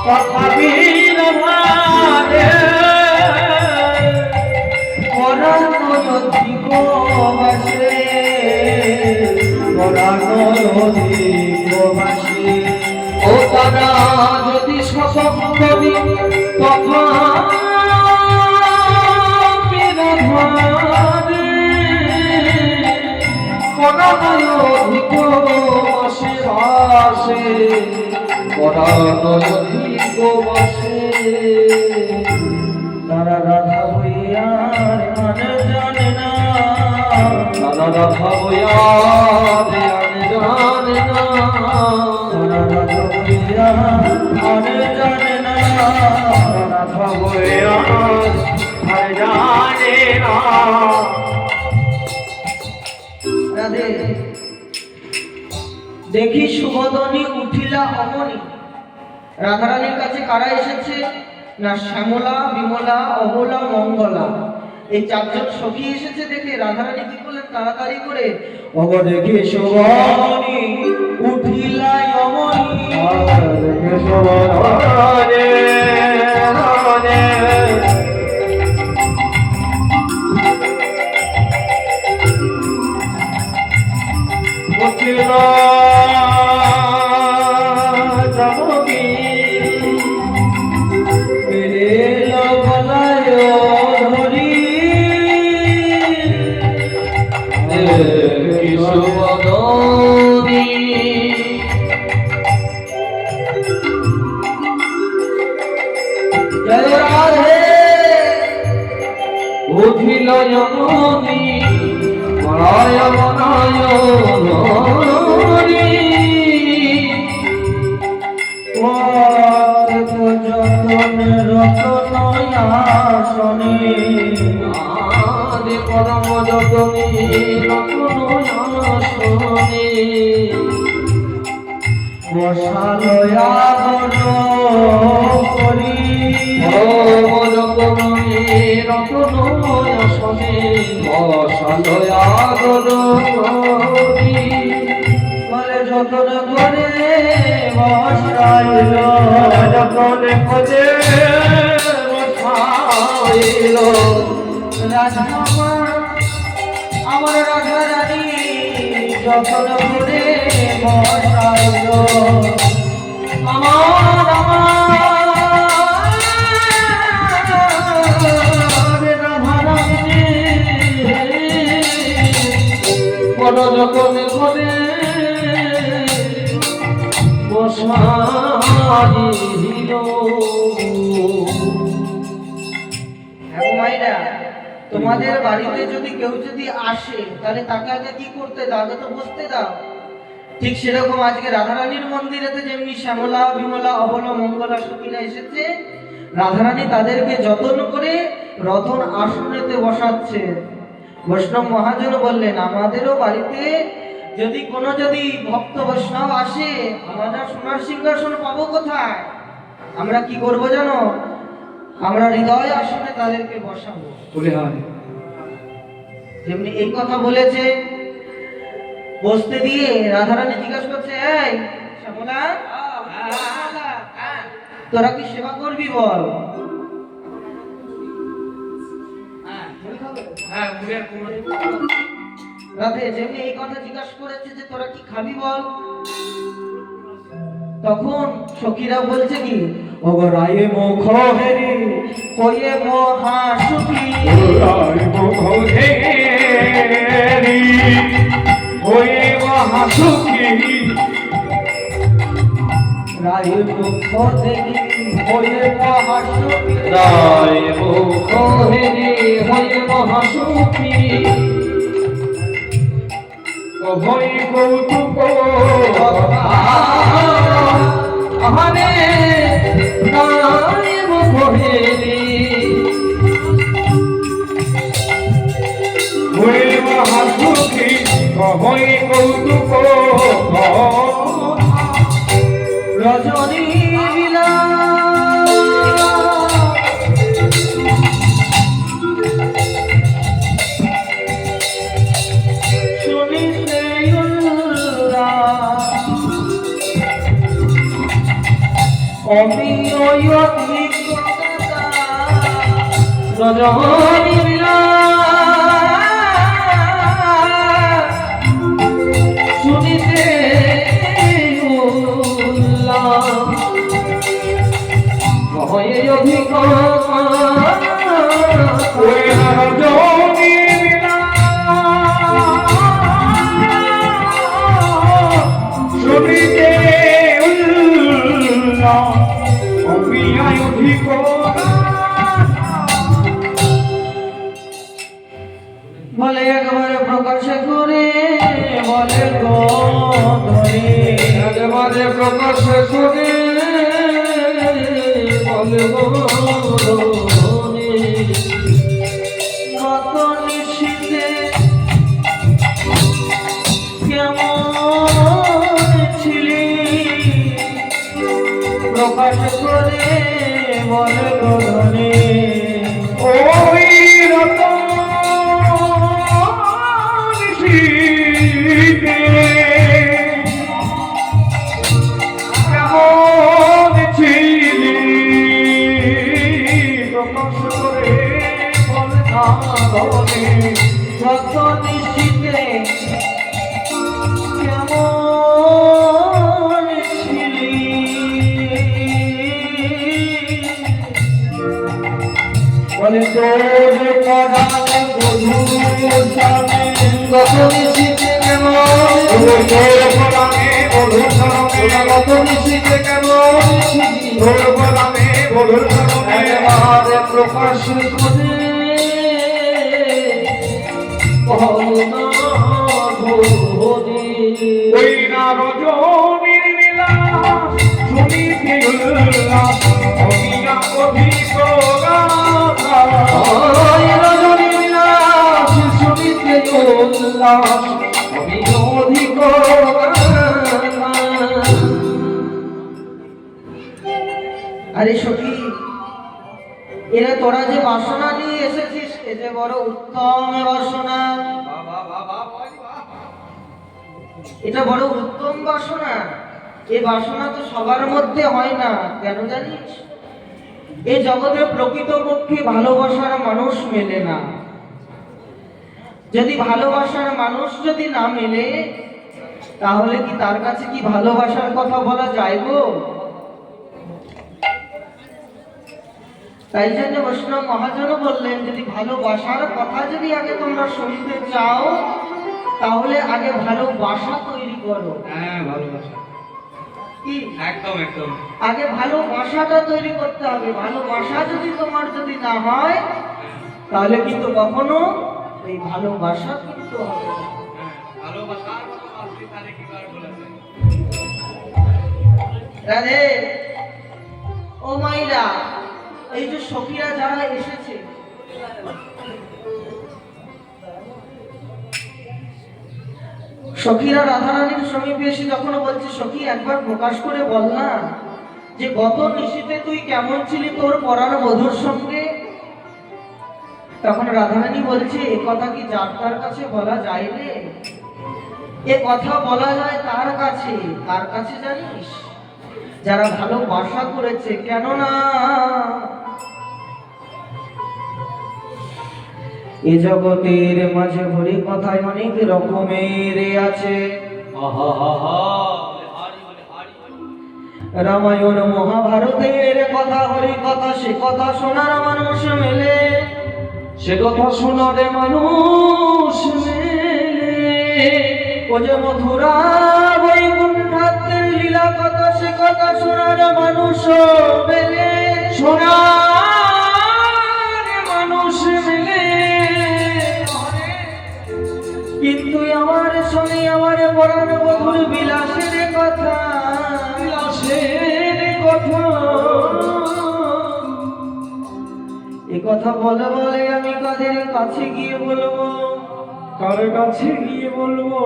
তথাপি রাধারে পরানয়ধিক বাসে পরানয়ধিক বাসে। ও তারা যদি সশব্দী তথা অধিক বসে বাসে অধিক বসে। তারা রাধা বইয়ার মানে জানে না, তারা রাধা বইয়ার জানে না, তারা রাধা বইয়ার মানে জানে না, রাধা বইয়ার জানে না। রাধে দেখি সুবদনী উঠিলা অমনি। রাধারানীর কাছে কারা এসেছে? না শ্যামলা বিমলা অবলা মঙ্গলা এই চারজন সখী এসেছে। দেখে রাধারানী কি করলেন, তাড়াতাড়ি করে অগ দেখি সুবদনী উঠিলা অমনি। জয় রাধে উঠিল যমুনি মলয় বনয় ধরি। যতনে রতনয়াসনে আদি পরম যতনি রতনয়াসনে বসালয়াগর করি পরম যতনি রতনয়াসনে বসালয়াগর করি। বলে যতন করে বসাইল, যতন খোঁজে বসাইল রাধা আমার রাধা রানী যতন করে বসাইল। আমার বড় যখন করে বসাইল। মাইরা তোমাদের বাড়িতে যদি কেউ যদি আসে তাহলে তাকে আগে কি করতে দাও? আগে তো বসতে দাও। ঠিক সেরকম আজকে রাধারানীর মন্দিরেতে যেমনি শ্যামলা বিমলা অবলা মঙ্গলা সখীরা এসেছে, রাধারানী তাদেরকে যতন করে রতন আসনেতে বসাচ্ছে। বৈষ্ণব মহাজন বললেন, আমাদেরও বাড়িতে যদি কোনো ভক্ত বৈষ্ণব আসে, আমরা সোনার সিংহাসন পাবো কোথায়? আমরা কি করব জানো? আমরা হৃদয় আসনে তাদেরকে বসাবো। বলে হয় যেমনি এই কথা বলেছে, বসতে দিয়ে রাধারানী জিজ্ঞাসা করছে, এই শ্যামলা, তোরা কি সেবা করবি বল? হ্যাঁ মুড়ি আর কুমড়ো রাধে যেমনি এই কথা জিজ্ঞাসা করেছে যে তোরা কি খাবি বল, তখন সখীরা বলছে কি, ওগো রায়ে মুখ হেরি কইয়ে মহা সুখী, রায় মুখেরি হয়ে মহাসুখী রায়ে মুখ দেখি কইয়ে মহা সুখী, রায় মুখেরি হয়ে মহাসুখী হয়ে কৌতুক আহারে রায় মুখেরি হয়ে মহাসুখী হয়ে কৌতুক রজনী বিলাস শুনিতে উল্লাস অমিয় অধিকতা রজনী বিলাস শুনিতে হয়ে অধিক শুনিতে অধিক বলে একবারে প্রকাশ করে বলে গো ধরে, একবারে প্রকাশ করে বলে কত নিশিতে কেমন ছিলি, প্রকাশ করে বলে গো ধরে, ওই রতন শীতে কেমন ছিলি প্রকাশ করে বলে না বলে কত নিশিতে কেমন ছিলি, বলে তোর পরাণে বধূর স্বামী কত নিশিতে কেমন, কত নিশিতে কেমন ছিলি, একবারে প্রকাশ করে বলনা ধরি, ওই না রজনীর বিলাস শুনিতে উল্লাস অমিয়া অধিক গাথা ওই রজনী বিলাস শুনিতে উল্লাস আমি অধিক গাথা। আরে সখী, এরা তোরা যে বাসনা নিয়ে এসেছিস এ যে বড় উত্তম বাসনা, এটা বড় উত্তম বাসনা। এই বাসনা তো সবার মধ্যে হয় না, কেন জানিস? এই জগতে প্রকৃতপক্ষে ভালোবাসার মানুষ মেলে না। যদি ভালোবাসার মানুষ যদি না মেলে, তাহলে কি তার কাছে কি ভালোবাসার কথা বলা যায় গো? তাই জন্য বৈষ্ণব মহাজন বললেন, যদি ভালোবাসার কথা যদি আগে তোমরা শুনতে চাও, তাহলে আগে ভালোবাসা তৈরি করো। হ্যাঁ ভালোবাসা কি একদম একদম আগে ভালোবাসাটা তৈরি করতে হবে। ভালোবাসা যদি তোমার যদি না হয়, তাহলে কিন্তু কখনো এই ভালোবাসা কিন্তু হবে না। ভালোবাসার কথা আসলে তারে কি বার বলেছে রাধে ও মাইরা, এই যে সখীরা যারা এসেছে, সখীরা রাধারানীর সমীপে এসে যখন বলছে, সখী একবার প্রকাশ করে বল না যে গত নিশীতে তুই কেমন ছিলি তোর পরাণ বধূর সঙ্গে। তখন রাধারানী বলছে, এ কথা কি যার তার কাছে বলা যায় রে? এ কথা বলা যায় তার কাছে। কার কাছে জানিস? যারা ভালোবাসা করেছে। কেননা এ জগতের মাঝে হরি কথায় অনেক রকমের আছে। রামায়ণ মহাভারতের কথা হরি কথা, সে কথা শোনার মানুষ মেলে, সে কথা শোনারে মানুষ মেলে। ও যে মথুরা বৈকুণ্ঠের লীলা কথা, সে কথা শোনার মানুষ মেলে, শোনার মানুষ মেলে। কিন্তু আমার শোনে আমার পরাণ বধুর বিলাসের কথা, বিলাসের কথা। এ কথা বলে বলে আমি কাদের কাছে গিয়ে বলবো? কার কাছে গিয়ে বলবো?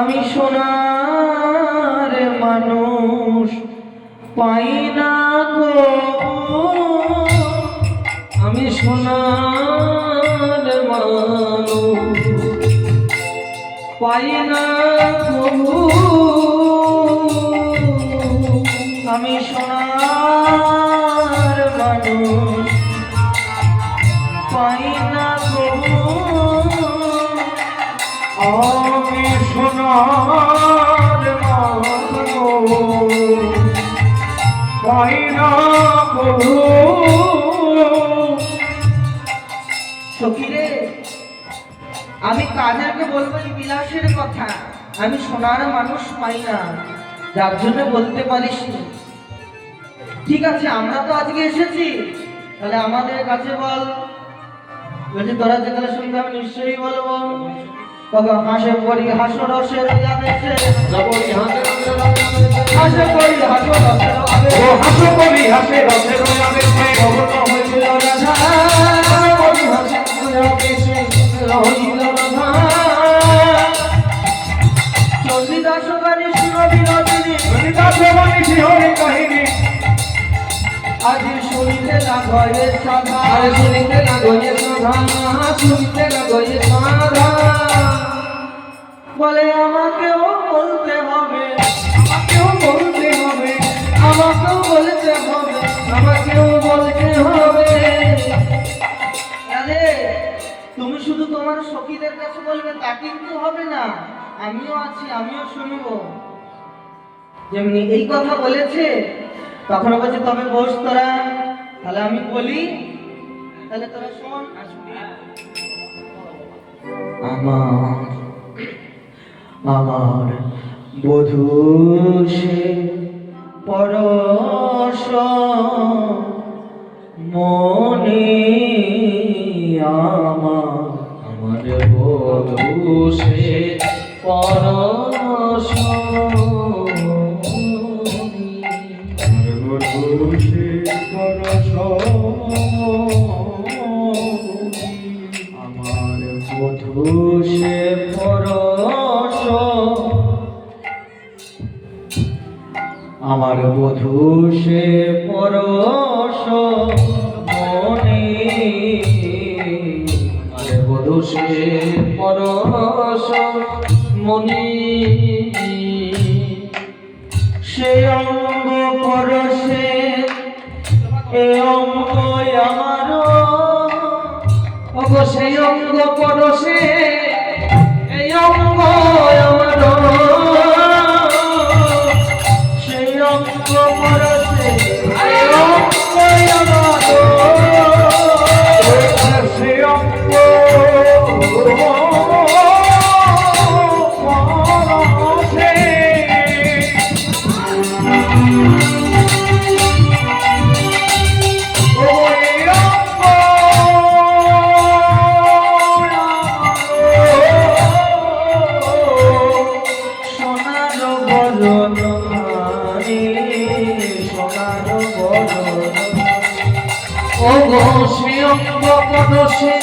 আমি সোনার মানুষ পাই না গো, আমি সোনার মানুষ পাই না প্রভু। আমি সোনার মানুষ পাই না গো, আমি সোনার মানুষ পাই না প্রভু। সখীরে, আমি কাদেরকে বলবো এই বিলাসের কথা? আমি সোনার মানুষ পাই না, যার জন্য বলতে পারিস নি। ঠিক আছে, আমরা তো আজকে এসেছি, তাহলে আমাদের কাছে বল। বলছি তোরা যেখানে শুনতে আমি নিশ্চয়ই বলবো। বাবা হাসে পড়ি হাসো রসের আবেশে, হাসে পড়ি হাসো রসের আবেশে, হাসো কবি হাসে রসের আবেশে ভগত হইল রাধা। হাসো কবি হাসে রসের আবেশে হইল রাধা। চন্ডিদাস গানে শুনো বিনোদিনী, চন্ডিদাস গানে শিহরে কাহিনী, আজ শুনিতে না গয়ে সাধা, আর শুনিতে না গয়ে সাধা, শুনিতে না গয়ে সাধা। বলে আমাকেও বলতে হবে, আমাকেও বলতে হবে, আমাকেও বলতে হবে, আমাকেও বলতে হবে। আরে তুমি শুধু তোমার সখীদের কাছে বলবে তা কিন্তু হবে না, আমিও আছি, আমিও শুনবো। যেমনি এই কথা বলেছে, তখন বলছে তবে বস তোরা, তাহলে আমি বলি, তাহলে তোরা শোন। আমার বধূ সে পরশ মনে, আমার বধূ সে পরশ, আমার বধূ সে পরশ, আমার বধূ সে পরশ, আমার বধূ সে পরশ মনে, আমার বধূ সে পরশ মনি। সে অঙ্গ পরশে এ অঙ্গ আমার, অগ সেই অঙ্গ পরশে এই অঙ্গ আমার, সেই অঙ্গ পরশে এই অঙ্গ আমার, সে অঙ্গ পরশে। সোনার বরণ ভারে, সোনার বরণ, ওগো সে অঙ্গ পরশে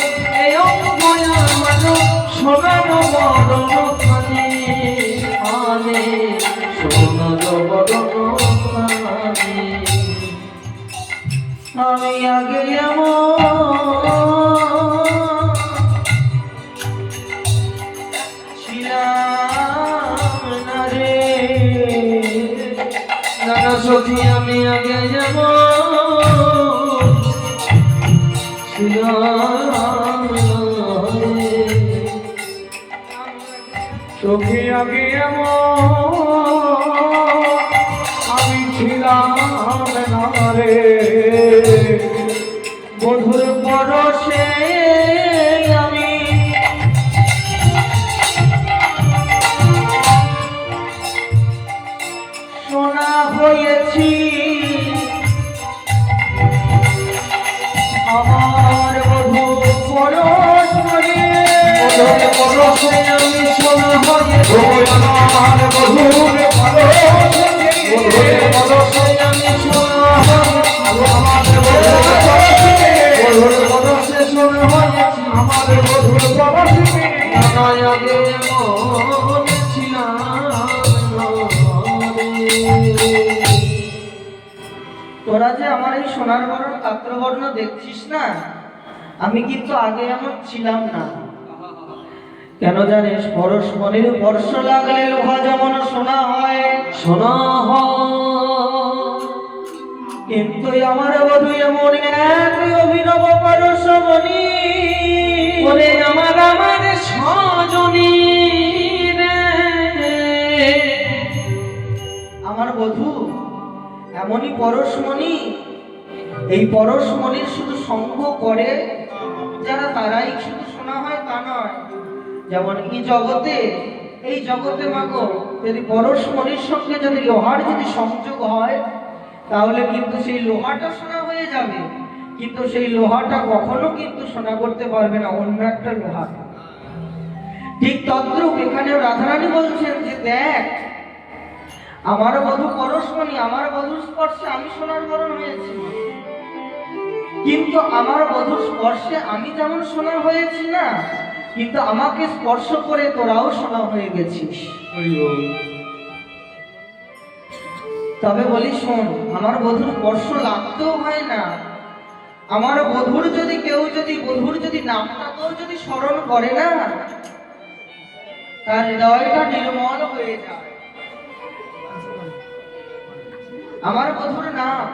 এই অঙ্গ আমার, সোনার বরণ খানে খানে, সোনার বদন আমি আগে এমন ছিলাম না রে, নানা সখী আমি আগে যাব ছিলাম সখী আগে আমি ছিলাম না রে বধুর পরশে আমি সোনা হয়েছি, আমার বধু পরশ করে বধুর পরশে আমি সোনা হয়েছি আমার বধুর পরশে আমি সোনা হয়েছি আমার বধুর পরশে সোনা হয়েছি আমার বধুর পরশে নানায় আগে মন তোরা যে আমার এই সোনার বর্ণ কাত্রবর্ণ দেখছিস না, আমি কিন্তু আগে এমন ছিলাম না। কেন জানিস, পরশ মনের স্পর্শ লাগলে লোহা যেমন সোনা হয়, সোনা কিন্তু আমার বধূ এমন এক অভিনব পরশমণি, ওরে আমার সজনী রে আমার বধূ এমনই পরশমণি। এই পরশমণির শুধু সঙ্গ করে যারা, তারাই শুধু শোনা হয় তা নয়। যেমন এই জগতে মাগো যদি পরশমণির সঙ্গে যদি লোহার যদি সংযোগ হয়, তাহলে কিন্তু সেই লোহাটা সোনা হয়ে যাবে, কিন্তু সেই লোহাটা কখনো কিন্তু সোনা করতে পারবে না অন্য একটা লোহা। ঠিক তদ্রূপ এখানেও রাধারানী বলছেন যে দেখ, আমার বধূ পরশমণি, আমার বধূর স্পর্শে আমি সোনার বরণ হয়েছি, কিন্তু আমার বধূর স্পর্শে আমি যেমন সোনা হয়েছি না, কিন্তু আমাকে স্পর্শ করে তোরাও সোনা হয়ে গেছিস। তবে বলি শোন, আমার বধূর স্পর্শ লাগতেও হয় না, আমার বধূর যদি কেউ যদি বধূর যদি নামটাকেও যদি স্মরণ করে না, তার হৃদয়টা নির্মল হয়ে যায়। আমার বধূর নাম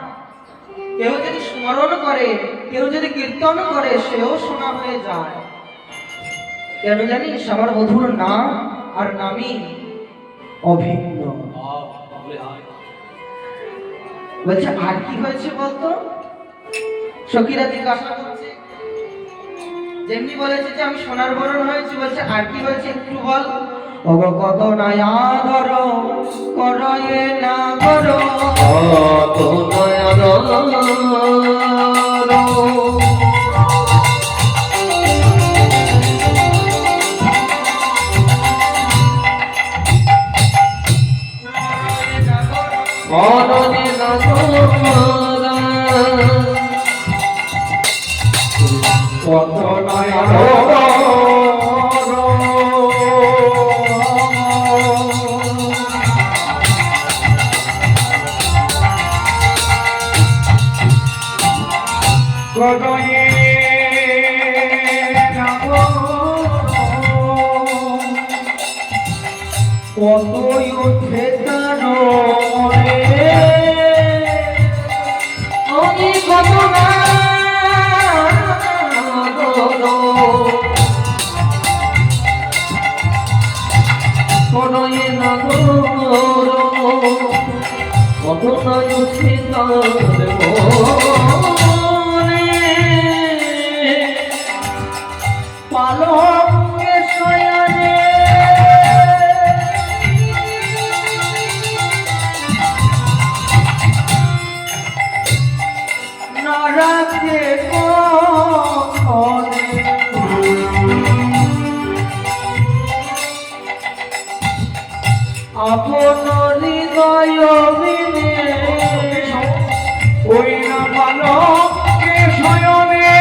কেউ যদি স্মরণ করে, কেউ যদি কীর্তন করে, সেও সোনা হয়ে যায়। কেন জানিস, আমার বধূর নাম আর নামই অভিন্ন। বলছে আর কি হয়েছে বলতো, সখীরা জিজ্ঞাসা করছে, যেমনি বলেছে যে আমি সোনার বরণ হয়েছি, বলছে আর কি হয়েছে একটু বল। ওগো কত নয়া ধরো করয়ে না করো, কত নয়ন মননে কত নয়ন কতই ওঠে তার মনে, আমি কত না করয়ে না কত না উঠে তার মনে পালকে শয়নে না রাখে কখনে, আপন হৃদয় বিনে ওই না পালকে শয়নে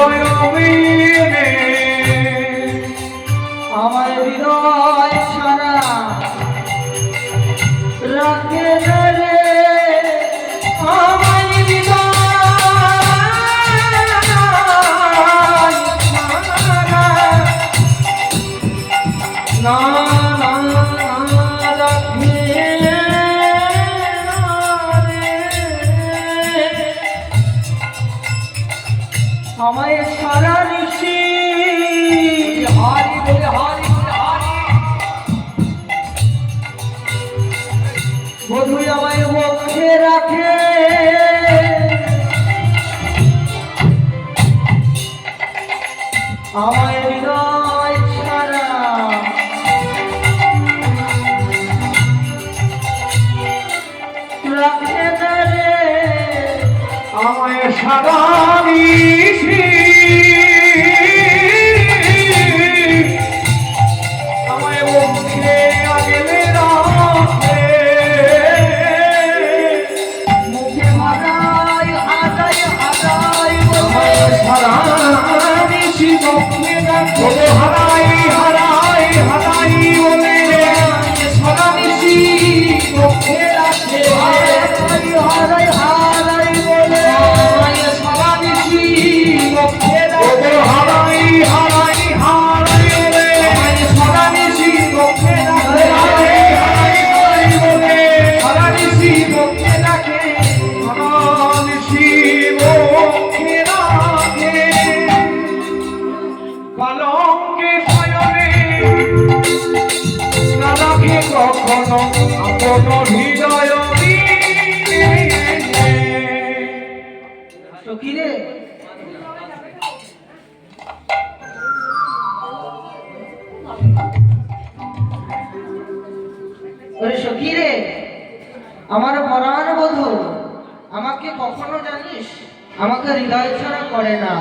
হৃদয় বিনে আমার হৃদয় ছাড়া রাখে না রে আমার হৃদয় ছাড়া না না রাখে না রে আমায় সারা নিশি হারি বলে হারি বলে হারি বধু আমায় বক্ষে রাখে আমায় হৃদয় ছাড়া রাখে না রে আমায় সারা নিশি আমায় মুখে আগলে রাখে মুখে হারাই হারাই হারাই আমায় সারা নিশি মুখে রাখে হারাই হারাই হারাই বলে সারা নিশি মুখে রাখে হারাই হারাই হারাই বলে আমায় সারা নিশি মুখে রাখে হারাই হারাই হারাই বলে আমায় সারা নিশি মুখে রাখে হারাই হারাই বলে সারা নিশি মুখে রাখে সারা নিশি মুখে রাখে পালঙ্কে শয়নে না রাখে কখনো আপন হৃদয় বিনে। সখী রে ওরে সখী রে আমার পরাণ বধূ আমাকে কখনো জানিস আমাকে হৃদয় ছাড়া করে না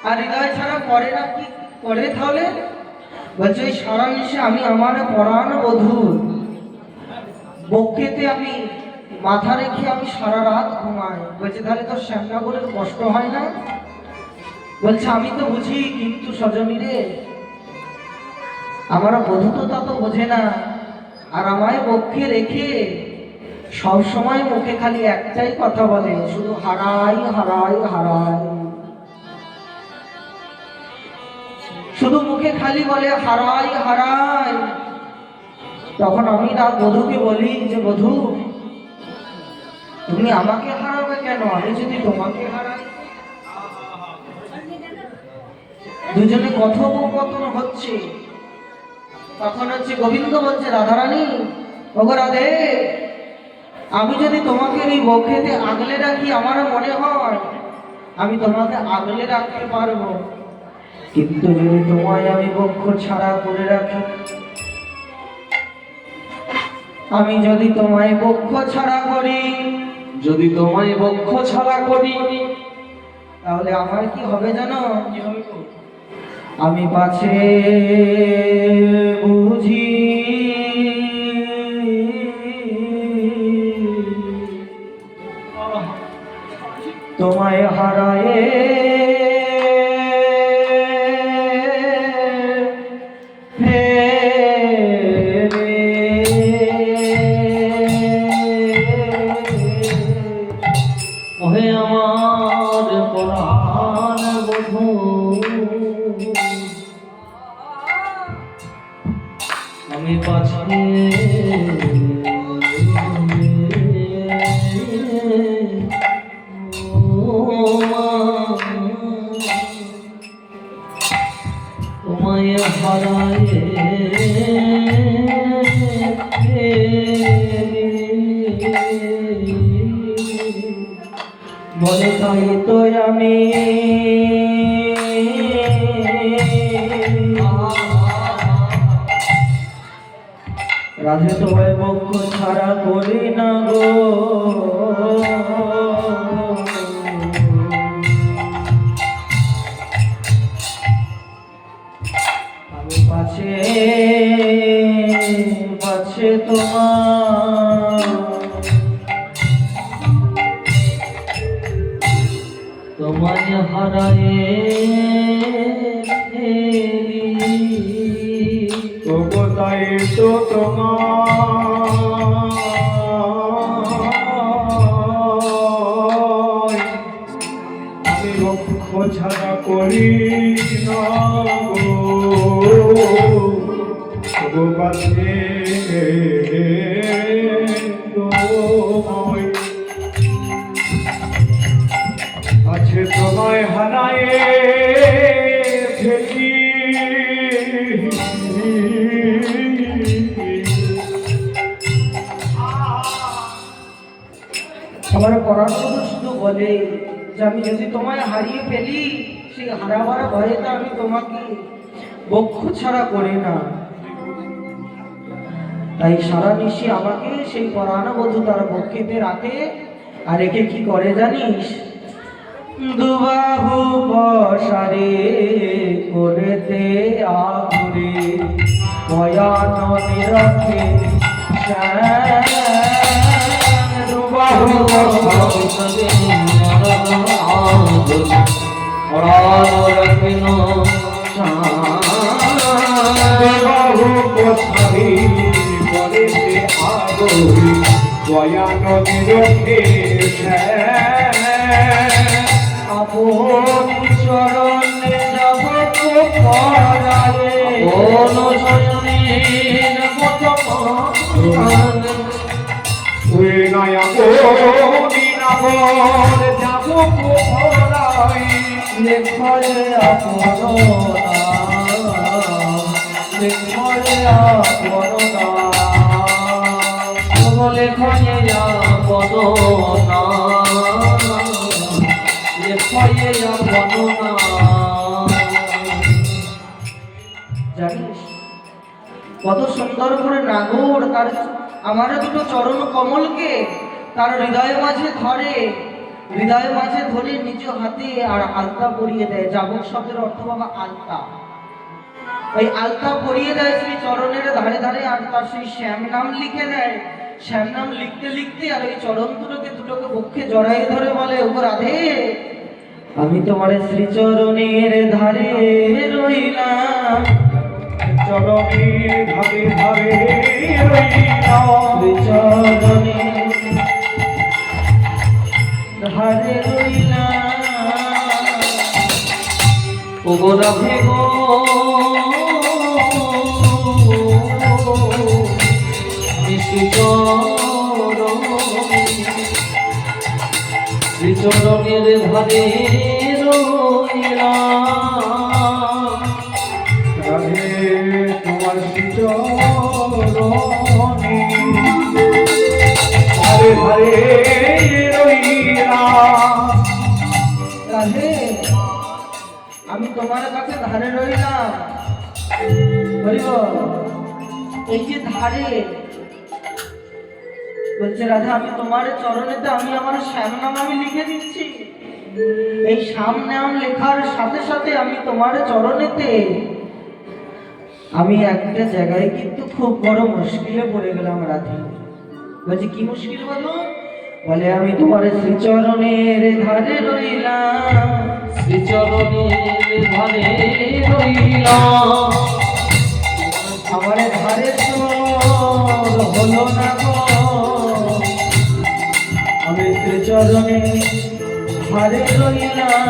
আর হৃদয় ছাড়া করে না কি করে তাহলে বলছে ওই সারা নিশে আমি আমার পরাণ বধূ বক্ষেতে আমি মাথা রেখে আমি সারা রাত ঘুমাই বলছে তাহলে তোর শ্যামনগরের কষ্ট হয় না বলছে আমি তো বুঝি কিন্তু সজনী রে আমার বধূ তো তা তো বোঝে না আর আমায় বক্ষে রেখে সব সময় মুখে খালি একটাই কথা বলে শুধু হারাই হারাই হারাই শুধু মুখে খালি বলে হারাই হারাই তখন আমি না বধূকে বলি যে বধূ তুমি আমাকে হারাবে কেন আমি যদি তোমাকে হারাই দুজনে কথোপকথন হচ্ছে তখন হচ্ছে গোবিন্দ বলছে রাধারানী ওগো রাধে আমি যদি তোমাকে এই বক্ষেতে আগলে রাখি আমার মনে হয় আমি তোমাকে আগলে রাখতে পারবো কিন্তু যদি তোমায় আমি বক্ষ ছাড়া করে রাখি আমি যদি তোমায় বক্ষ ছাড়া করি যদি তোমায় বক্ষ ছাড়া করি তাহলে আমার কি হবে জানো আমি পাছে বুঝি তোমায় হারায়ে ওহে আমার পরাণ বধূ আমি পাছে তোমায় হারায়ে বলে তাই তো আমি রাধে তোমায় বক্ষ ছাড়া করি না গো আমি পাছে পাছে তোমার তোমায় হারায়ে তবু তাই তো তোমার আমি লক্ষ ছাড়া করি না গো বাজে তোমায় আছে তোমায় হারায়ে ফেলি আমার পরামর্শ শুধু বলে যে আমি যদি তোমায় হারিয়ে ফেলি, সেই হারাবার ভয়ে তো আমি তোমাকে বক্ষ ছাড়া করি না। তাই সারা নিশি আমাকে সেই পরাণবধূ তার বক্ষেতে রাখে, আর একে কি করে জানিস? দুবাহু পসারে করেতে আগুরে ভয়ান নিরখে দুবাহু পসারে বাহু কোথারি বলেতে আগুরি বয়ান নিরখে আপন চরণে যাব পরায়ে আপন চরণের মতো ওই নয়া দিনাবর যাব কোথায় লেখলে আপন নাম, লেখলে আপন নাম, লেখলে আপন নাম, লেখলে আপন নাম। জানিস কত সুন্দর করে নাগর তার আমার দুটো চরণ কমলকে তার হৃদয়ের মাঝে ধরে, হৃদয়ের মাঝে ধরে নিজ হাতে আর আলতা পরিয়ে দেয়। যাবক শব্দের অর্থ বাবা আলতা। ওই আলতা পরিয়ে দেয় সেই চরণের ধারে ধারে, আর তার সেই শ্যাম নাম লিখে দেয়। শ্যাম নাম লিখতে লিখতে আর ওই চরণ দুটোকে বক্ষে জড়াই ধরে বলে, ও রাধে, আমি তোমার শ্রীচরণের ধারে রইলাম, চরণের ধারে ধারে রইলাম শ্রীচরণের ধারে রইলাম। ও গো রাধে গো, শ্রীচরণের ধারে রইলাম। রাধে তোমার চরণে ধারে ধারে রইলাম রাধে, আমি তোমার কাছে ধারে রইলাম। বলিব এই যে ধারে বলছে, রাধা আমি তোমার চরণেতে আমি আমার শ্যাম নাম আমি লিখে দিচ্ছি। এই শ্যাম নাম লেখার সাথে সাথে আমি তোমার চরণেতে আমি একটা জায়গায় কিন্তু খুব বড় মুশকিলে পড়ে গেলাম রাধে। বলছি কি মুশকিল বলো? বলে আমি তোমার শ্রীচরণের ধারে রইলাম, শ্রীচরণের ধারে রইলাম, আমার ধারে তোর হলো না গো, আমি শ্রীচরণে ধারে রইলাম,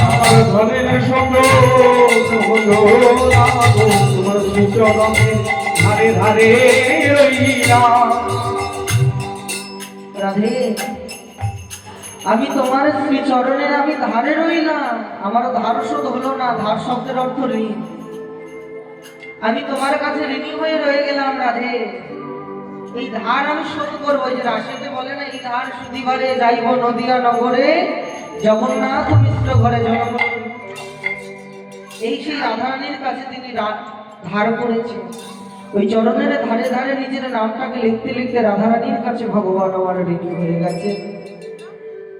আমার ঘরের সঙ্গে হলো না গো, তোমার চরণে ধারে ধারে রইলাম রাধে, আমি তোমার শ্রীচরণের আমি ধারে রইলাম, আমার ধার শোধ হলো না। ধার শব্দের অর্থ ঋণ। আমি তোমার কাছে ঋণী হয়ে রয়ে গেলাম রাধে। এই ধার আমি শোধ করবো। এই যে রাশিতে বলে না, এই ধার সুদিবারে যাইব নদিয়া নগরে, জগন্নাথ মিশ্র ঘরে জন্ম। এই সেই রাধারানীর কাছে তিনি ধার করেছেন। ওই চরণের ধারে ধারে নিজের নামটাকে লিখতে লিখতে রাধারানীর কাছে ভগবান আমার ঋণী হয়ে গেছে।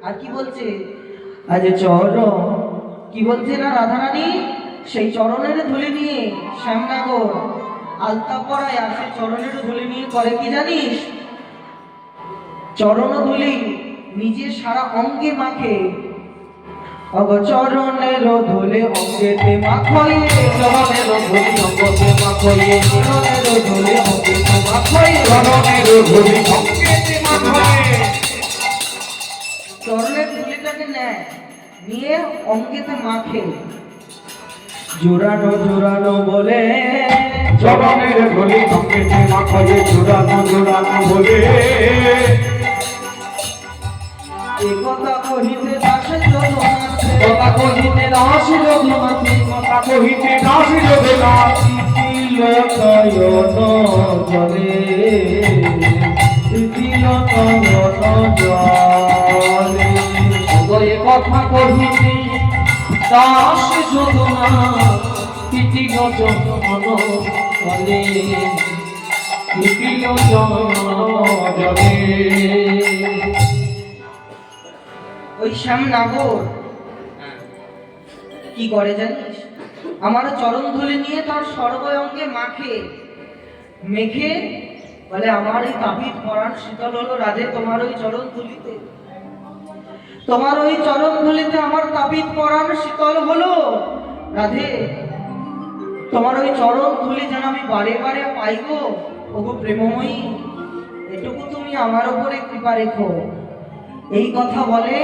আর কি বলছে? আজ চরণ কি বলছে না রাধারানী, সেই চরণের ধুলি নিয়ে শ্যামনগর আলতা পরায়, আর সেই চরণের ধুলি নিয়ে করে কি জানিস? চরণ ধুলি নিজের সারা অঙ্গে মাখে। অগ চরণের ধুলে অঙ্গেতে মাখয়ে, চরণের ধুলি অঙ্গতে মাখয়ে, মাখয়ে চরণের ধুলি অঙ্কিত মাখয়ে চরণের ধুলি অঙ্কিতে মাখয়ে চরণের ধুলিটাকে নেয়, নিয়ে অঙ্গেতে মাখে। জোড়ানো জোড়ানো বলে চরণের ধুলি অঙ্কিতে মাখয়ে জোড়ানো জোড়ানো বলে এ কথা কহিতে দাসে জগন্নাথে, কথা কহিতে দাস যদুনাথে কথা কহিতে দাস জগন্নাথ তিল নয়ন জলে তিল নয়ন জলে ওই কথা কহিতে দাস যদুনাথ তিল জনন জলে তিল জনন জলে ওই শ্যাম নাগর কি করে জানিস? আমার চরণ ধুলি নিয়ে তার সর্বঙ্গে মাখে, মেখে বলে আমার এই তাবিজ পরাণ শীতল হলো রাধে তোমার ওই চরণ ধুলিতে, তোমার ওই চরণ ধুলিতে আমার তাবিজ পরাণ শীতল হলো রাধে, তোমার ওই চরণ ধুলি যেন আমি বারে বারে পাইবো। ওগো প্রেমময়ী, এটুকু তুমি আমার উপরে কৃপা রেখো। এই কথা বলে,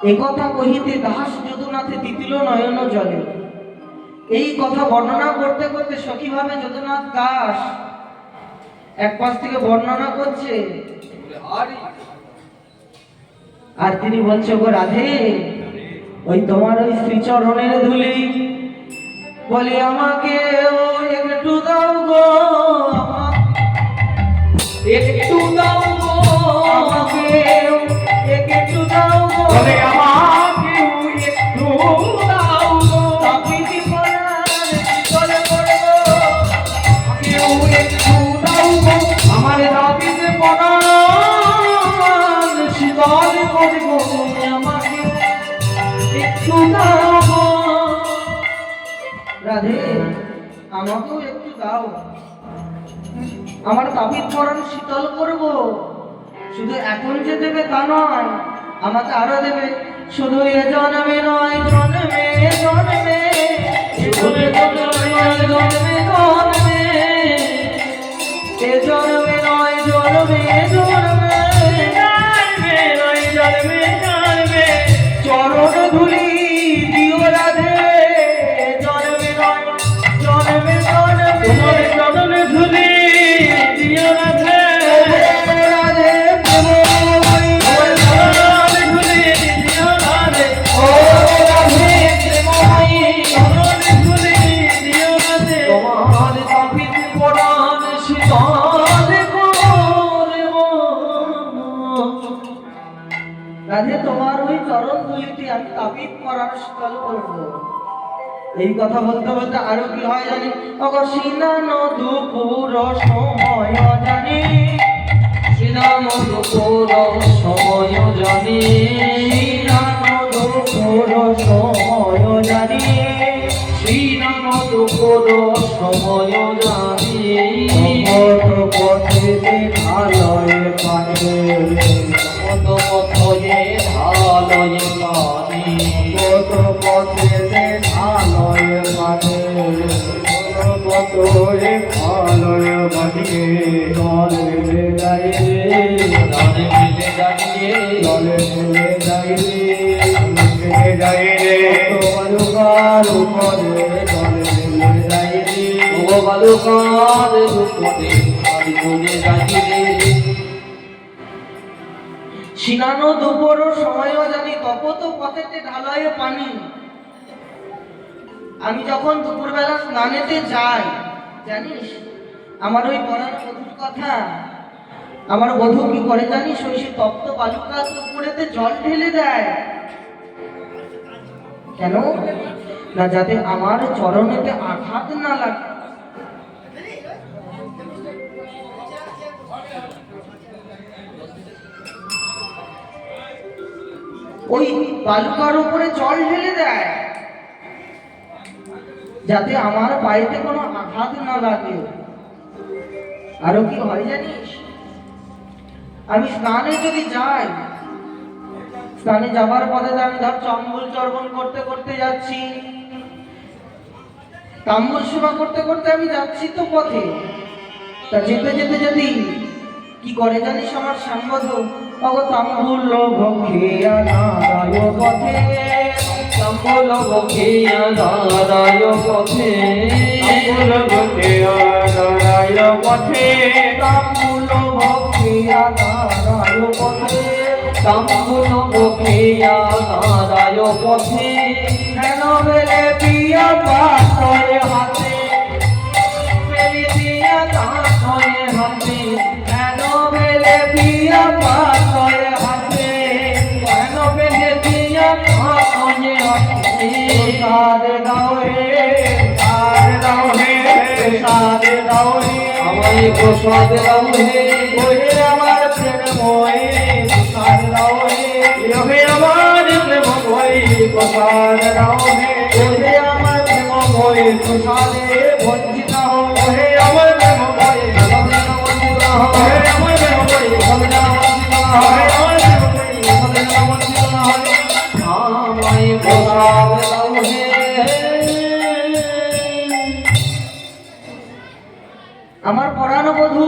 এই কথা কহিতে দাস যদুনাথে তিতিল নয়ন জলে। এই কথা বর্ণনা করতে করতে সখীভাবে যদুনাথ দাস এক পাশ থেকে বর্ণনা করছে, আর তিনি বলছে গো রাধে, ওই তোমার ওই শ্রীচরণের ধুলি বলে আমাকে একটু দাও গো, একটু দাও গো আমাকে একটু দাও গো, বলে আমাকে একটু দাও গো তাবিজ পরাণ শীতল করবো, কেউ একটু দাও গো আমার তাবিজ পরাণ শীতল করব আমাকে একটু দাও গো রাধে আমাকেও একটু দাও, আমার তাবিজ পরাণ শীতল করব। শুধু এখন যে দেবে তা নয়, আমাকে আরো দেবে। শুধু এ জন্মে নয়, জন্মে জন্মে, শুধু এ জন্মে নয়, জন্মে জন্মে, এ জন্মে নয়, জন্মে জন্মে, জন্মে নয়, জন্মে জন্মে, চরণ ধুলি দিও রাধে, জন্মে নয়, জন্মে জন্মে, তোমার চরণে ধুলি দিও রাধে রাধে প্রেমময়ী, তোমার চরণে ধুলি দিও রাধে ও রাধে প্রেমময়ী, চরণে ধুলি দিও রাধে তোমার তাবিজ পরাণ শীতল করব রাধে তোমার ওই চরণ ধুলিতে আমি তাবিজ পরাণ শীতল করব। এই কথা বলতে বলতে আরো কি হয় জানি? অগসিনান দুপুর সময় জানি, শ্রীরাম দুপুর সময় জানি শ্রীরাম দুপুর সময় জানি, শ্রীরাম দুপুর সময় জানি কত পথে আলয় পানে, কত পথয়ে ঢালয়ে পানি কত পথে আলয় পানে, কত আলয় পানে, জল মিলে যায় রে, গানে মিলে দাঁড়িয়ে জলে মিলে যায় রে, মিলে যায় রে বালুকার উপরে জলে মিলে যায় রে, ও বালুকার উপরে আমি চলে যাইরে সিনানো দুপুর সময়ও জানি, তপত পথেতে ঢালয়ে পানি। আমি যখন দুপুরবেলা স্নানেতে যাই জানিস, আমার ওই পড়ার বধুর কথা, আমার বধূ কি করে জানিস? ওই সে তপ্ত বালুকার দুপুরেতে জল ঢেলে দেয়। কেন না, যাতে আমার চরণেতে আঘাত না লাগে। ওই বালুকার উপরে জল ঢেলে দেয় যাতে আমার পায়েতে কোনো আঘাত না লাগে। আরো কি হয় জানিস? আমি স্নানে যদি যাই, স্নানে যাবার পথে আমি ধর চম্বল চর্বণ করতে করতে যাচ্ছি, তাম্বুল সেবা করতে করতে আমি যাচ্ছি তো পথে, তা যেতে যেতে যদি কি করে জানিস আমার শ্যামবধূ, অগো তাম্বুল ভক্ষিয়া নারায় পথে, তাম্বুল ভক্ষিয়া নারায় পথে, তাম্বুল ভক্ষিয়া নারায় পথে, তাম্বুল ভক্ষিয়া নারায় পথে, তাম্বুল ভক্ষিয়া নারায় পথে, হেন বেলে পিয়া পাথরে হাতে, বেলি দিয়া কাঠে হাতে, হেন বেলে পিয়া পাথরে হাতে, কেন বেলি দিয়া কাঠে হাতে, সারে দাও হে, সারে দাও হে, সারে দাও হে, আমায় প্রসাদ দাও হে, ওহে আমার প্রেমময়, সারে দাও হে, ওহে আমার প্রেমময় প্রসাদ দাও হে, ওহে আমার প্রেমময় প্রসাদে বঞ্চিত হও, ওহে আমার প্রেমময় সবে না বঞ্চিত হও, ওহে আমার প্রেমময় সবে না বঞ্চিত হও, ওহে আমার প্রেমময় সবে না বঞ্চিত না হও, আমায় প্রসাদ দাও হে। আমার পরাণ বধূ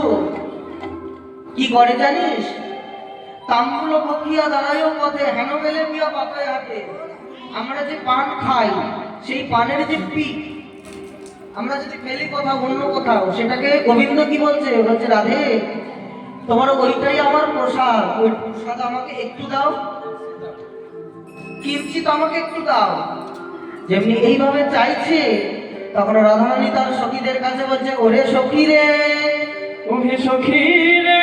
কি করে জানিস, তাম্বুল ভক্ষিয়া দাঁড়ায় পথে, হেন বেলে পিয়া পাতায় হাতে। আমরা যে পান খাই সেই পানের যে পিক আমরা যদি ফেলি কোথাও অন্য কোথাও, সেটাকে গোবিন্দ কি বলছে, বলছে রাধে তোমার ওইটাই আমার প্রসাদ, ওই প্রসাদ আমাকে একটু দাও, কিঞ্চিত আমাকে একটু দাও। যেমনি এইভাবে চাইছে, তখন রাধারানী তার সখীদের কাছে বলছে, ওরে সখী রে, ওহে সখী রে,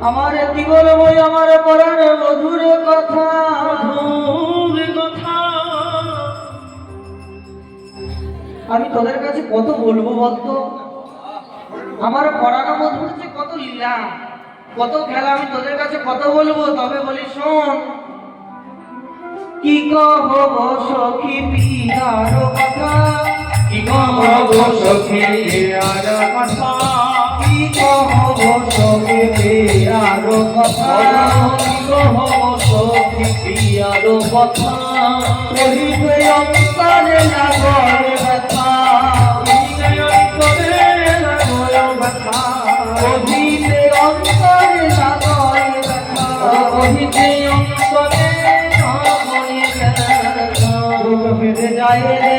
আমার কি বলবো আমার পরাণ মধুর কথা, মধুর কথা, আমি তোদের কাছে কত বলবো বলতো, আমার পরাণ মধুর যে কত লীলা, কত খেলা, আমি তোদের কাছে কত বলবো, তবে বলি শোন। কি কহব সখী পিয়ার কথা, কি কহব সখী আর কথা, কি কহব সখী পিয়ার কথা, কি কহব সখী পিয়ার কথা, কহিবে অন্তরে লাগরে ব্যথা, অন্তরে লাগয় ব্যথা, কহিবে অন্তরে লাগরে ব্যথা, কহিতে অন্তরে লাগয় ব্যথা, বুক ফেটে যায় রে,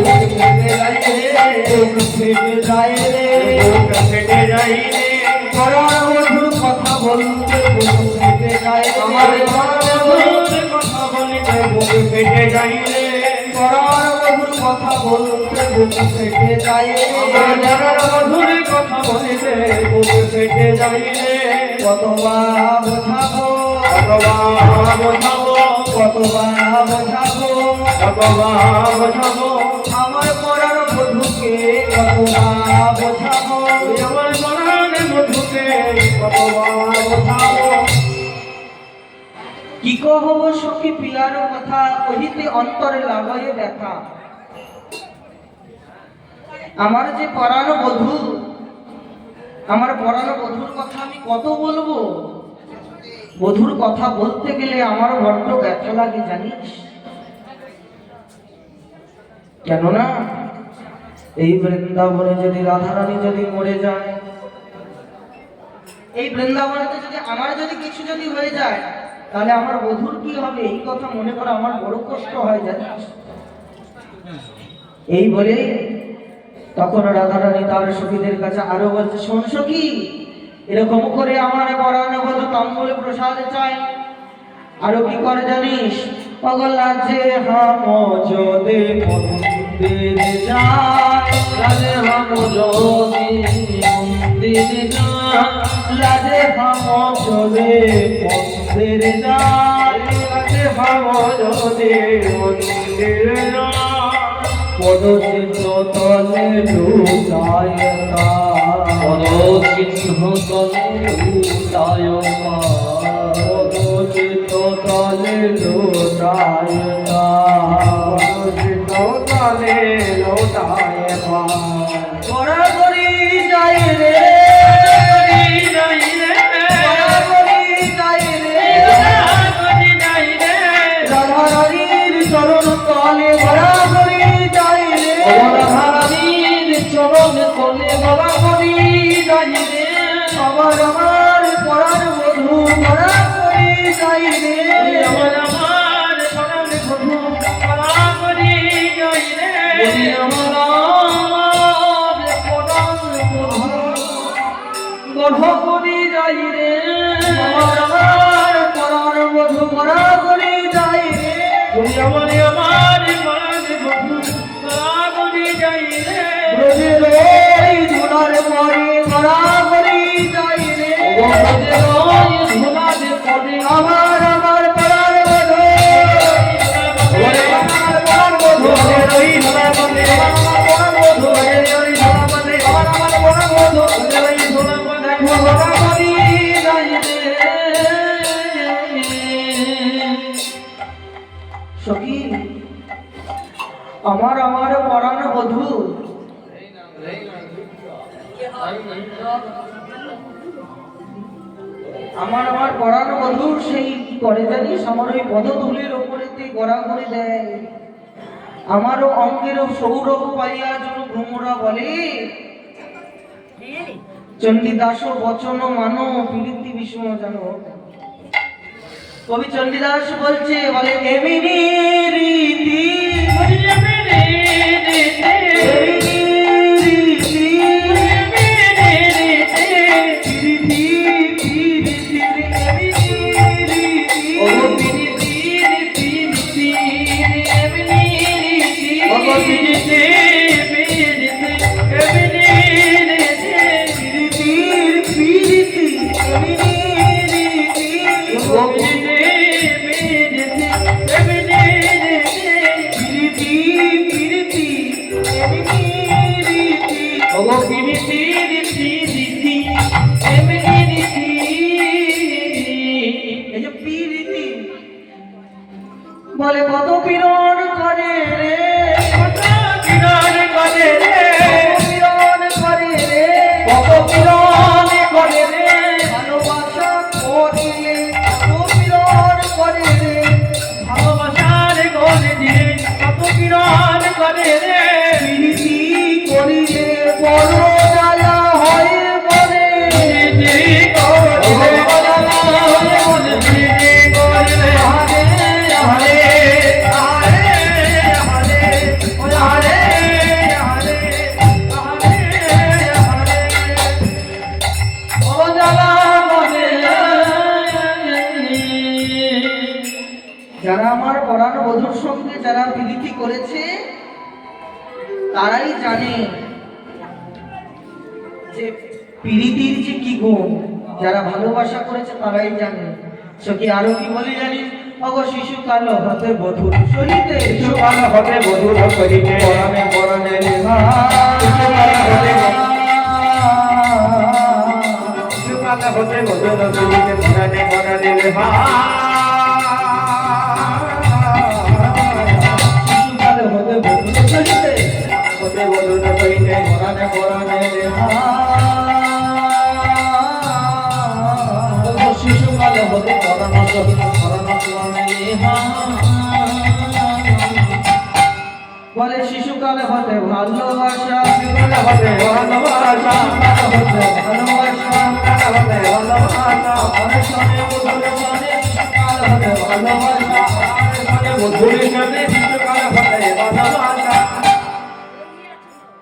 বুক ফেটে যায় রে, বুক ফেটে যায় রে, বুক ফেটে যায় রে, পরাণ মধুর কথা বলতে বুক ফেটে যায় রে, আমার মধুর কথা বলিতে বুক ফেটে যায় রে, পরাণ মধুর কথা বলতে বুক ফেটে যায় রে, আমার মধুর কথা বলিতে বুক ফেটে যায় রে, কতবার বোঝাবো, কতবার বোঝাবো, কতবার বোঝাবো, কতবার বোঝাবো, আমার পরাণ বধূকে কতবার বোঝাবো, আমার মনে মধুকে কতবার বোঝাবো, কি কহব সখী পিয়ার কথা, কহিতে অন্তরে লাগায়ে ব্যথা। আমার যে পরাণ বধূ, আমার পরাণ বধূর কথা আমি কত বলবো, বধূর কথা বলতে গেলে আমার বড্ড ব্যথা লাগে জানিস, কেননা এই বৃন্দাবনে যদি রাধারানী যদি মরে যায়, এই বৃন্দাবনেতে যদি আমার যদি কিছু যদি হয়ে যায়, তাহলে আমার বধূর কি হবে, এই কথা মনে করে আমার বড় কষ্ট হয় জানিস। এই বলে তখন রাধারানী তার সখীদের কাছে আরো বলছে, শোন সখী, এরকম করে আমার পরাণ বধূ তাম্বুল প্রসাদ চাই। আরো কি করে জানিস, পাগলা যে হাম যদি মন্দির যায়, রাজে হাম যদি মন্দির যায়, লাজে হাম যদি মন্দির যায়, রাজে হাম যদি মন্দির যায়, পদচিহ্ন তলে লুটায় পদচিহ্ন তলে লুটায় পদচিহ্ন তলে লুটায় পদচিহ্ন তলে লুটায় বরাবরি যায় রে, যাই রে, বরাবরি যায় রে, যাই রে, রাধারানীর চরণ তলে ওরে আমার পরাণ গর্ভ করি যাই রে আমার পরাণ বধূ গড়া করি যাই রে ওরে আমার পরাণ বধূ গড়া করি যাই রে ব্রজের ওই ধুলার পরে গড়া করি যাই রে ব্রজের ওই ধুলার পরে আমার পরাণ বধূ ওরে আমার পরাণ বধূ ব্রজের ওই ধুলার পরে আমার পরাণ বধূ ব্রজের ওই ধুলার পরে আমার পরাণ বধূ ব্রজের ওই ধুলার পরে গড়া করি যাই রে সখী আমার পরাণ বধূ আমার পরাণ বধূ সেই কি করে জানিস আমার ওই পদধূলির ওপরেতে গড়াগড়ি দেয় আমারও অঙ্গের সৌরভ পাইয়া যেন ভ্রমরা বলে চণ্ডীদাস বচন মানো প্রীতি বিষম জানো কবি চণ্ডীদাস বলছে বলে এমিনি রীতি বলে কত পীড়ন করে রে কত পীড়ন করে রে পীড়ন করে রে কত পীড়ন করে রে ভালোবাসা করিলে কত পীড়ন করে রে ভালোবাসার গলে দিয়ে কত পীড়ন করে রে প্রীতি করিলে বড় জ্বালা হয় বলে প্রীতি করিলে বড় জ্বালা হয় বলে প্রীতি করিলে হরে হরে যারা আমার পরাণ বধূর সঙ্গে যারা প্রীতি করেছে তারাই জানে যে প্রীতির যে কি গুণ যারা ভালোবাসা করেছে তারাই জানে সখী আরো কি বলি জানিস অগ শিশু কাল হতে বধূর সহিতে শিশুকাল হতে বধূর করিতে পরাণে পরাণে শিশুকাল হতে বধূর করিতে পরাণে পরাণে শিশুকাল হতে বধূর সহিতে হতে বধূর করিতে পরাণে পরাণে শিশুকাল হতে পরাণ সহিত পরাণ বলে শিশুকাল হতে ভালোবাসা শিশুকাল হতে ভালোবাসা হতে ভালোবাসা হতে ভালোবাসা অনশনে বধূর সনে শিশুকাল হতে ভালোবাসা বধূর সাথে শিশুকাল হতে ভালোবাসা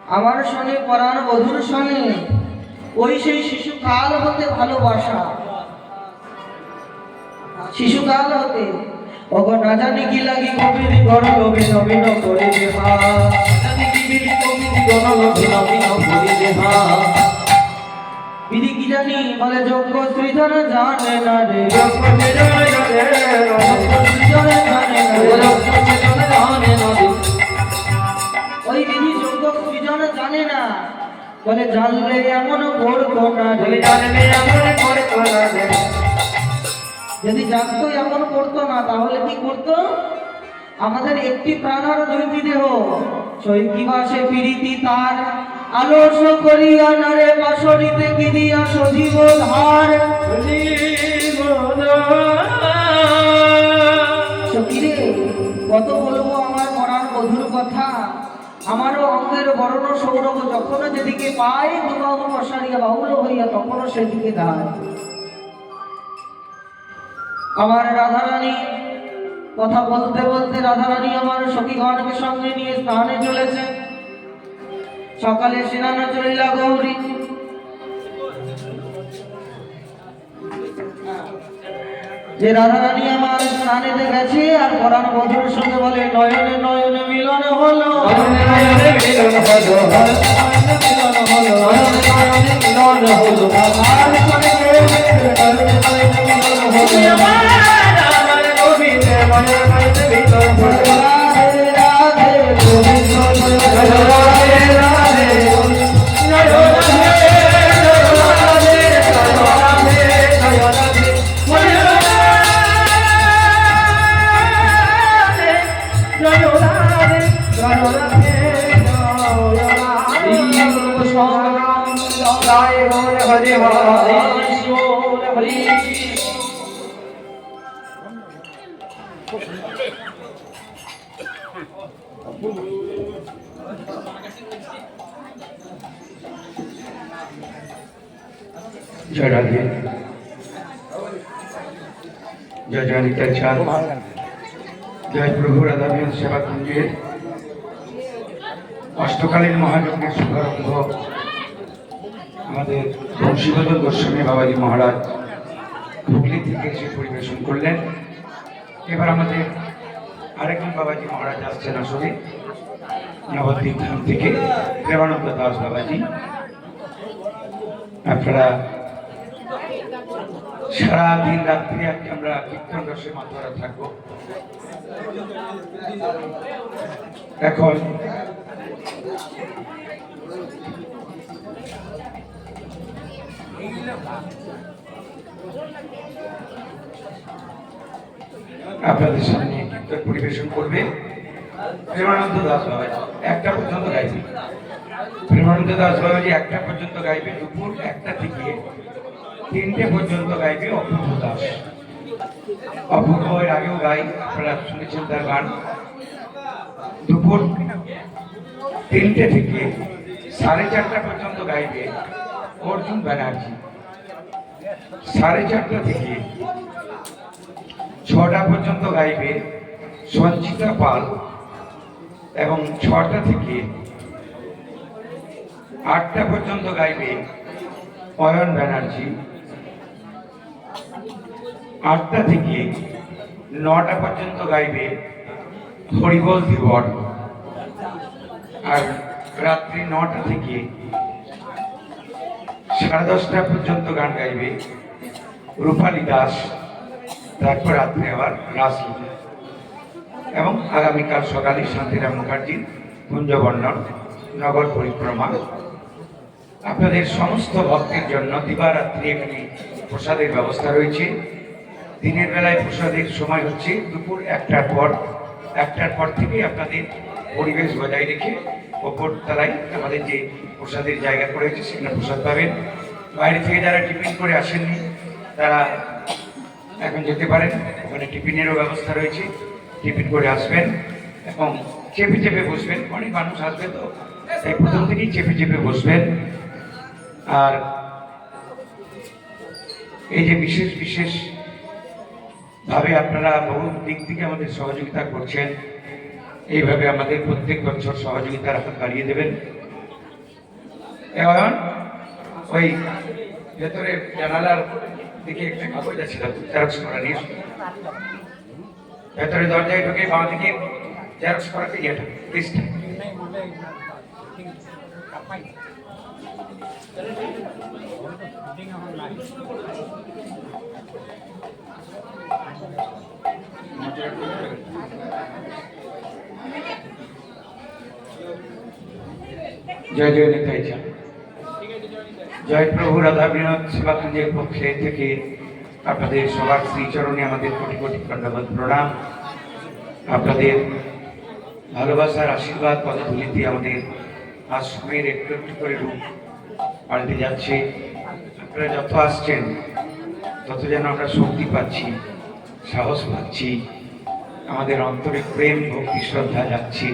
আমার সনে পরাণ বধূর সনে ওই সেই শিশুকাল হতে ভালোবাসা শিশুকাল হতে ওগো না জানি কি লাগি কবির গড় লোভে নবীন করে দেহা জানি কি বিধি কবির গড় লোভে নবীন করে দেহা বিধি কি জানি বলে যোগ্য সৃজন জানে না রে যোগ্য সৃজন জানে না রে ওই বিধি যোগ্য সৃজন জানে না বলে জানলে এমন করতো না রে জানলে এমন করতো না রে যদি জানতো এমন করতো না তাহলে কি করতো আমাদের একটি প্রাণ আর দুইটি দেহ চৈকিবাসে প্রীতি তার আলস করিয়া নারে বাসরিতে কি দিয়া সজীব ধার সখীরে কত বলবো আমার পরাণ বধুর কথা আমারও অঙ্গের বর্ণ সৌরভ যখনও যেদিকে পায় দুবাহু মশারিয়া বাহুল হইয়া তখনও সেদিকে দাঁড়ায় আমার রাধারানী কথা বলতে বলতে রাধারানী আমার সখীগণকে সঙ্গে নিয়ে স্নানে চলেছে। সকালে স্নান চলিলা গৌরী, যে রাধারানী আমার স্নানেতে গেছে আর পরাণ বধুর সঙ্গে বলে নয়নে নয়নে মিলন হলো, নয়নে নয়নে মিলন হলো, নয়নে মিলন হলো, নয়নে নয়নে মিলন হলো, আমার সঙ্গে নয়নে নয়নে মিলন হলো, আমার গোবিন্দে নয়নে নয়নে মিলন হলো, রাধে রাধে গোবিন্দ জয় রাধে রাধে জয় রাধে হরে হরে শিব হরে জয় রাধে, জয় জয় নিতাই চাঁদ, জয় প্রভু রাধাবিহার সেবা কুঞ্জের অষ্টকালীন মহাযজ্ঞের শুভারম্ভ আমাদের বংশীবদল গোস্বামী বাবাজি মহারাজ হুগলি থেকে এসে পরিবেশন করলেন। এবার আমাদের আরেকজন বাবাজি মহারাজ আসছেন আসলে নবদ্বীপ ধাম থেকে, প্রেমানন্দ দাস বাবাজি। আপনারা সারাদিন রাত্রি আজকে আমরা কীর্তন রসে মাতোয়ারা থাকবো। এখন আপনাদের সামনে কীর্তন পরিবেশন করবে প্রেমানন্দ দাস বাবাজি। 1টা পর্যন্ত গাইবে প্রেমানন্দ দাস বাবাজি, 1টা পর্যন্ত গাইবে। দুপুর 1টা থেকে 3টে পর্যন্ত গাইবে অপূর্ব দাস। অপূর্ব এর আগেও গাই, আপনারা শুনেছেন তার গান। দুপুর 3টে থেকে 4:30 পর্যন্ত গাইবে অর্জুন ব্যানার্জি। 4:30 থেকে 6টা পর্যন্ত গাইবে সঞ্চিতা পাল, এবং 6টা থেকে 8টা পর্যন্ত গাইবে অয়ন ব্যানার্জি। 8টা থেকে 9টা পর্যন্ত গাইবে হরিবল ধীবর। আর রাত্রি 9টা থেকে 10:30 পর্যন্ত গান গাইবে রূপালী দাস। তারপর রাত্রে আবার রাসলীলা, এবং আগামীকাল সকালে শান্তিরাম মুখার্জির কুঞ্জবর্ণন নগর পরিক্রমা। আপনাদের সমস্ত ভক্তের জন্য দিবারাত্রি এখানে প্রসাদের ব্যবস্থা রয়েছে। দিনের বেলায় প্রসাদের সময় হচ্ছে দুপুর 1টার পর। 1টার পর থেকে আপনাদের পরিবেশ বজায় রেখে ওপর তলায় আমাদের যে প্রসাদের জায়গা করে হয়েছে সেখানে প্রসাদ পাবেন। বাইরে থেকে যারা টিফিন করে আসেননি তারা এখন যেতে পারেন, ওখানে টিফিনেরও ব্যবস্থা রয়েছে। টিফিন করে আসবেন এবং চেপে চেপে বসবেন, অনেক মানুষ আসবে তো তাই প্রথম থেকেই চেপে চেপে বসবেন। আর এই যে বিশেষ বিশেষ ভাবে আপনারা বহু দিক থেকে আমাদের সহযোগিতা করছেন, এইভাবে আমাদের প্রত্যেক বছর সহযোগিতার হাত বাড়িয়ে দেবেন। এখন ওই ভেতরে জানালার দিকে একটা কাগজ আছে, জেরক্স করা নিয়ে ভেতরে দরজায় ঢুকে বাঁ দিকে জেরক্স করাতে ইয়েটা লিস্ট। জয় জয় নিতাই চাঁদ, জয় প্রভু রাধা বিনোদ সেবা কুঞ্জের পক্ষে থেকে আপনাদের সবার শ্রীচরণে আমাদের কোটি কোটি ধন্যবাদ প্রণাম। আপনাদের ভালোবাসার আশীর্বাদ পদধূলিতে আমাদের আশ্রমের একটু একটু করে রূপ পাল্টে যাচ্ছে। আপনারা যত আসছেন তত যেন আমরা শক্তি পাচ্ছি, সাহস পাচ্ছি, আমাদের অন্তরে প্রেম ভক্তি শ্রদ্ধা যাচ্ছে।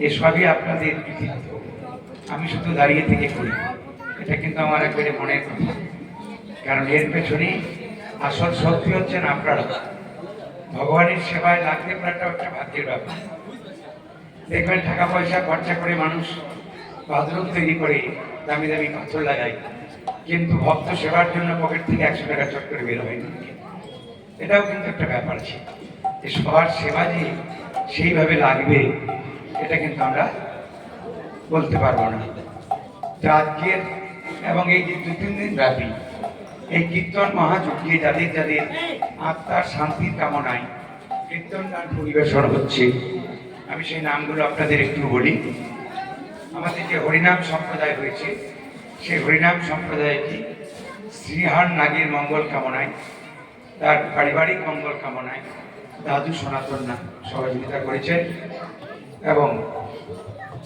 এসবই আপনাদের কৃতিত্ব। আমি শুধু দাঁড়িয়ে থেকে করি, এটা কিন্তু আমার একবারে মনের কথা। কারণ এর পেছনে আসল শক্তি হচ্ছেন আপনারা, ভগবানের সেবায় লাগতে পারাটা একটা ভাগ্যের ব্যাপার। দেখবেন টাকা পয়সা খরচা করে মানুষ বাথরুম তৈরি করে দামি দামি পাথর লাগায়, কিন্তু ভক্ত সেবার জন্য পকেট থেকে 100 টাকা চট করে বের হয় না। এটাও কিন্তু একটা ব্যাপার আছে যে সবার সেবা যে সেইভাবে লাগবে এটা কিন্তু আমরা বলতে পারবো না। তো আজকের এবং এই যে 2-3 দিন ব্যাপী এই কীর্তন মহাযজ্ঞে যাদের যাদের আত্মার শান্তির কামনায় কীর্তন গান পরিবেশন হচ্ছে, আমি সেই নামগুলো আপনাদের একটু বলি। আমাদের যে হরিনাম সম্প্রদায় রয়েছে সেই হরিনাম সম্প্রদায়টি শ্রীহার নাগের মঙ্গল কামনায়, তার পারিবারিক মঙ্গল কামনায় দাদু সনাতন না সহযোগিতা করেছেন এবং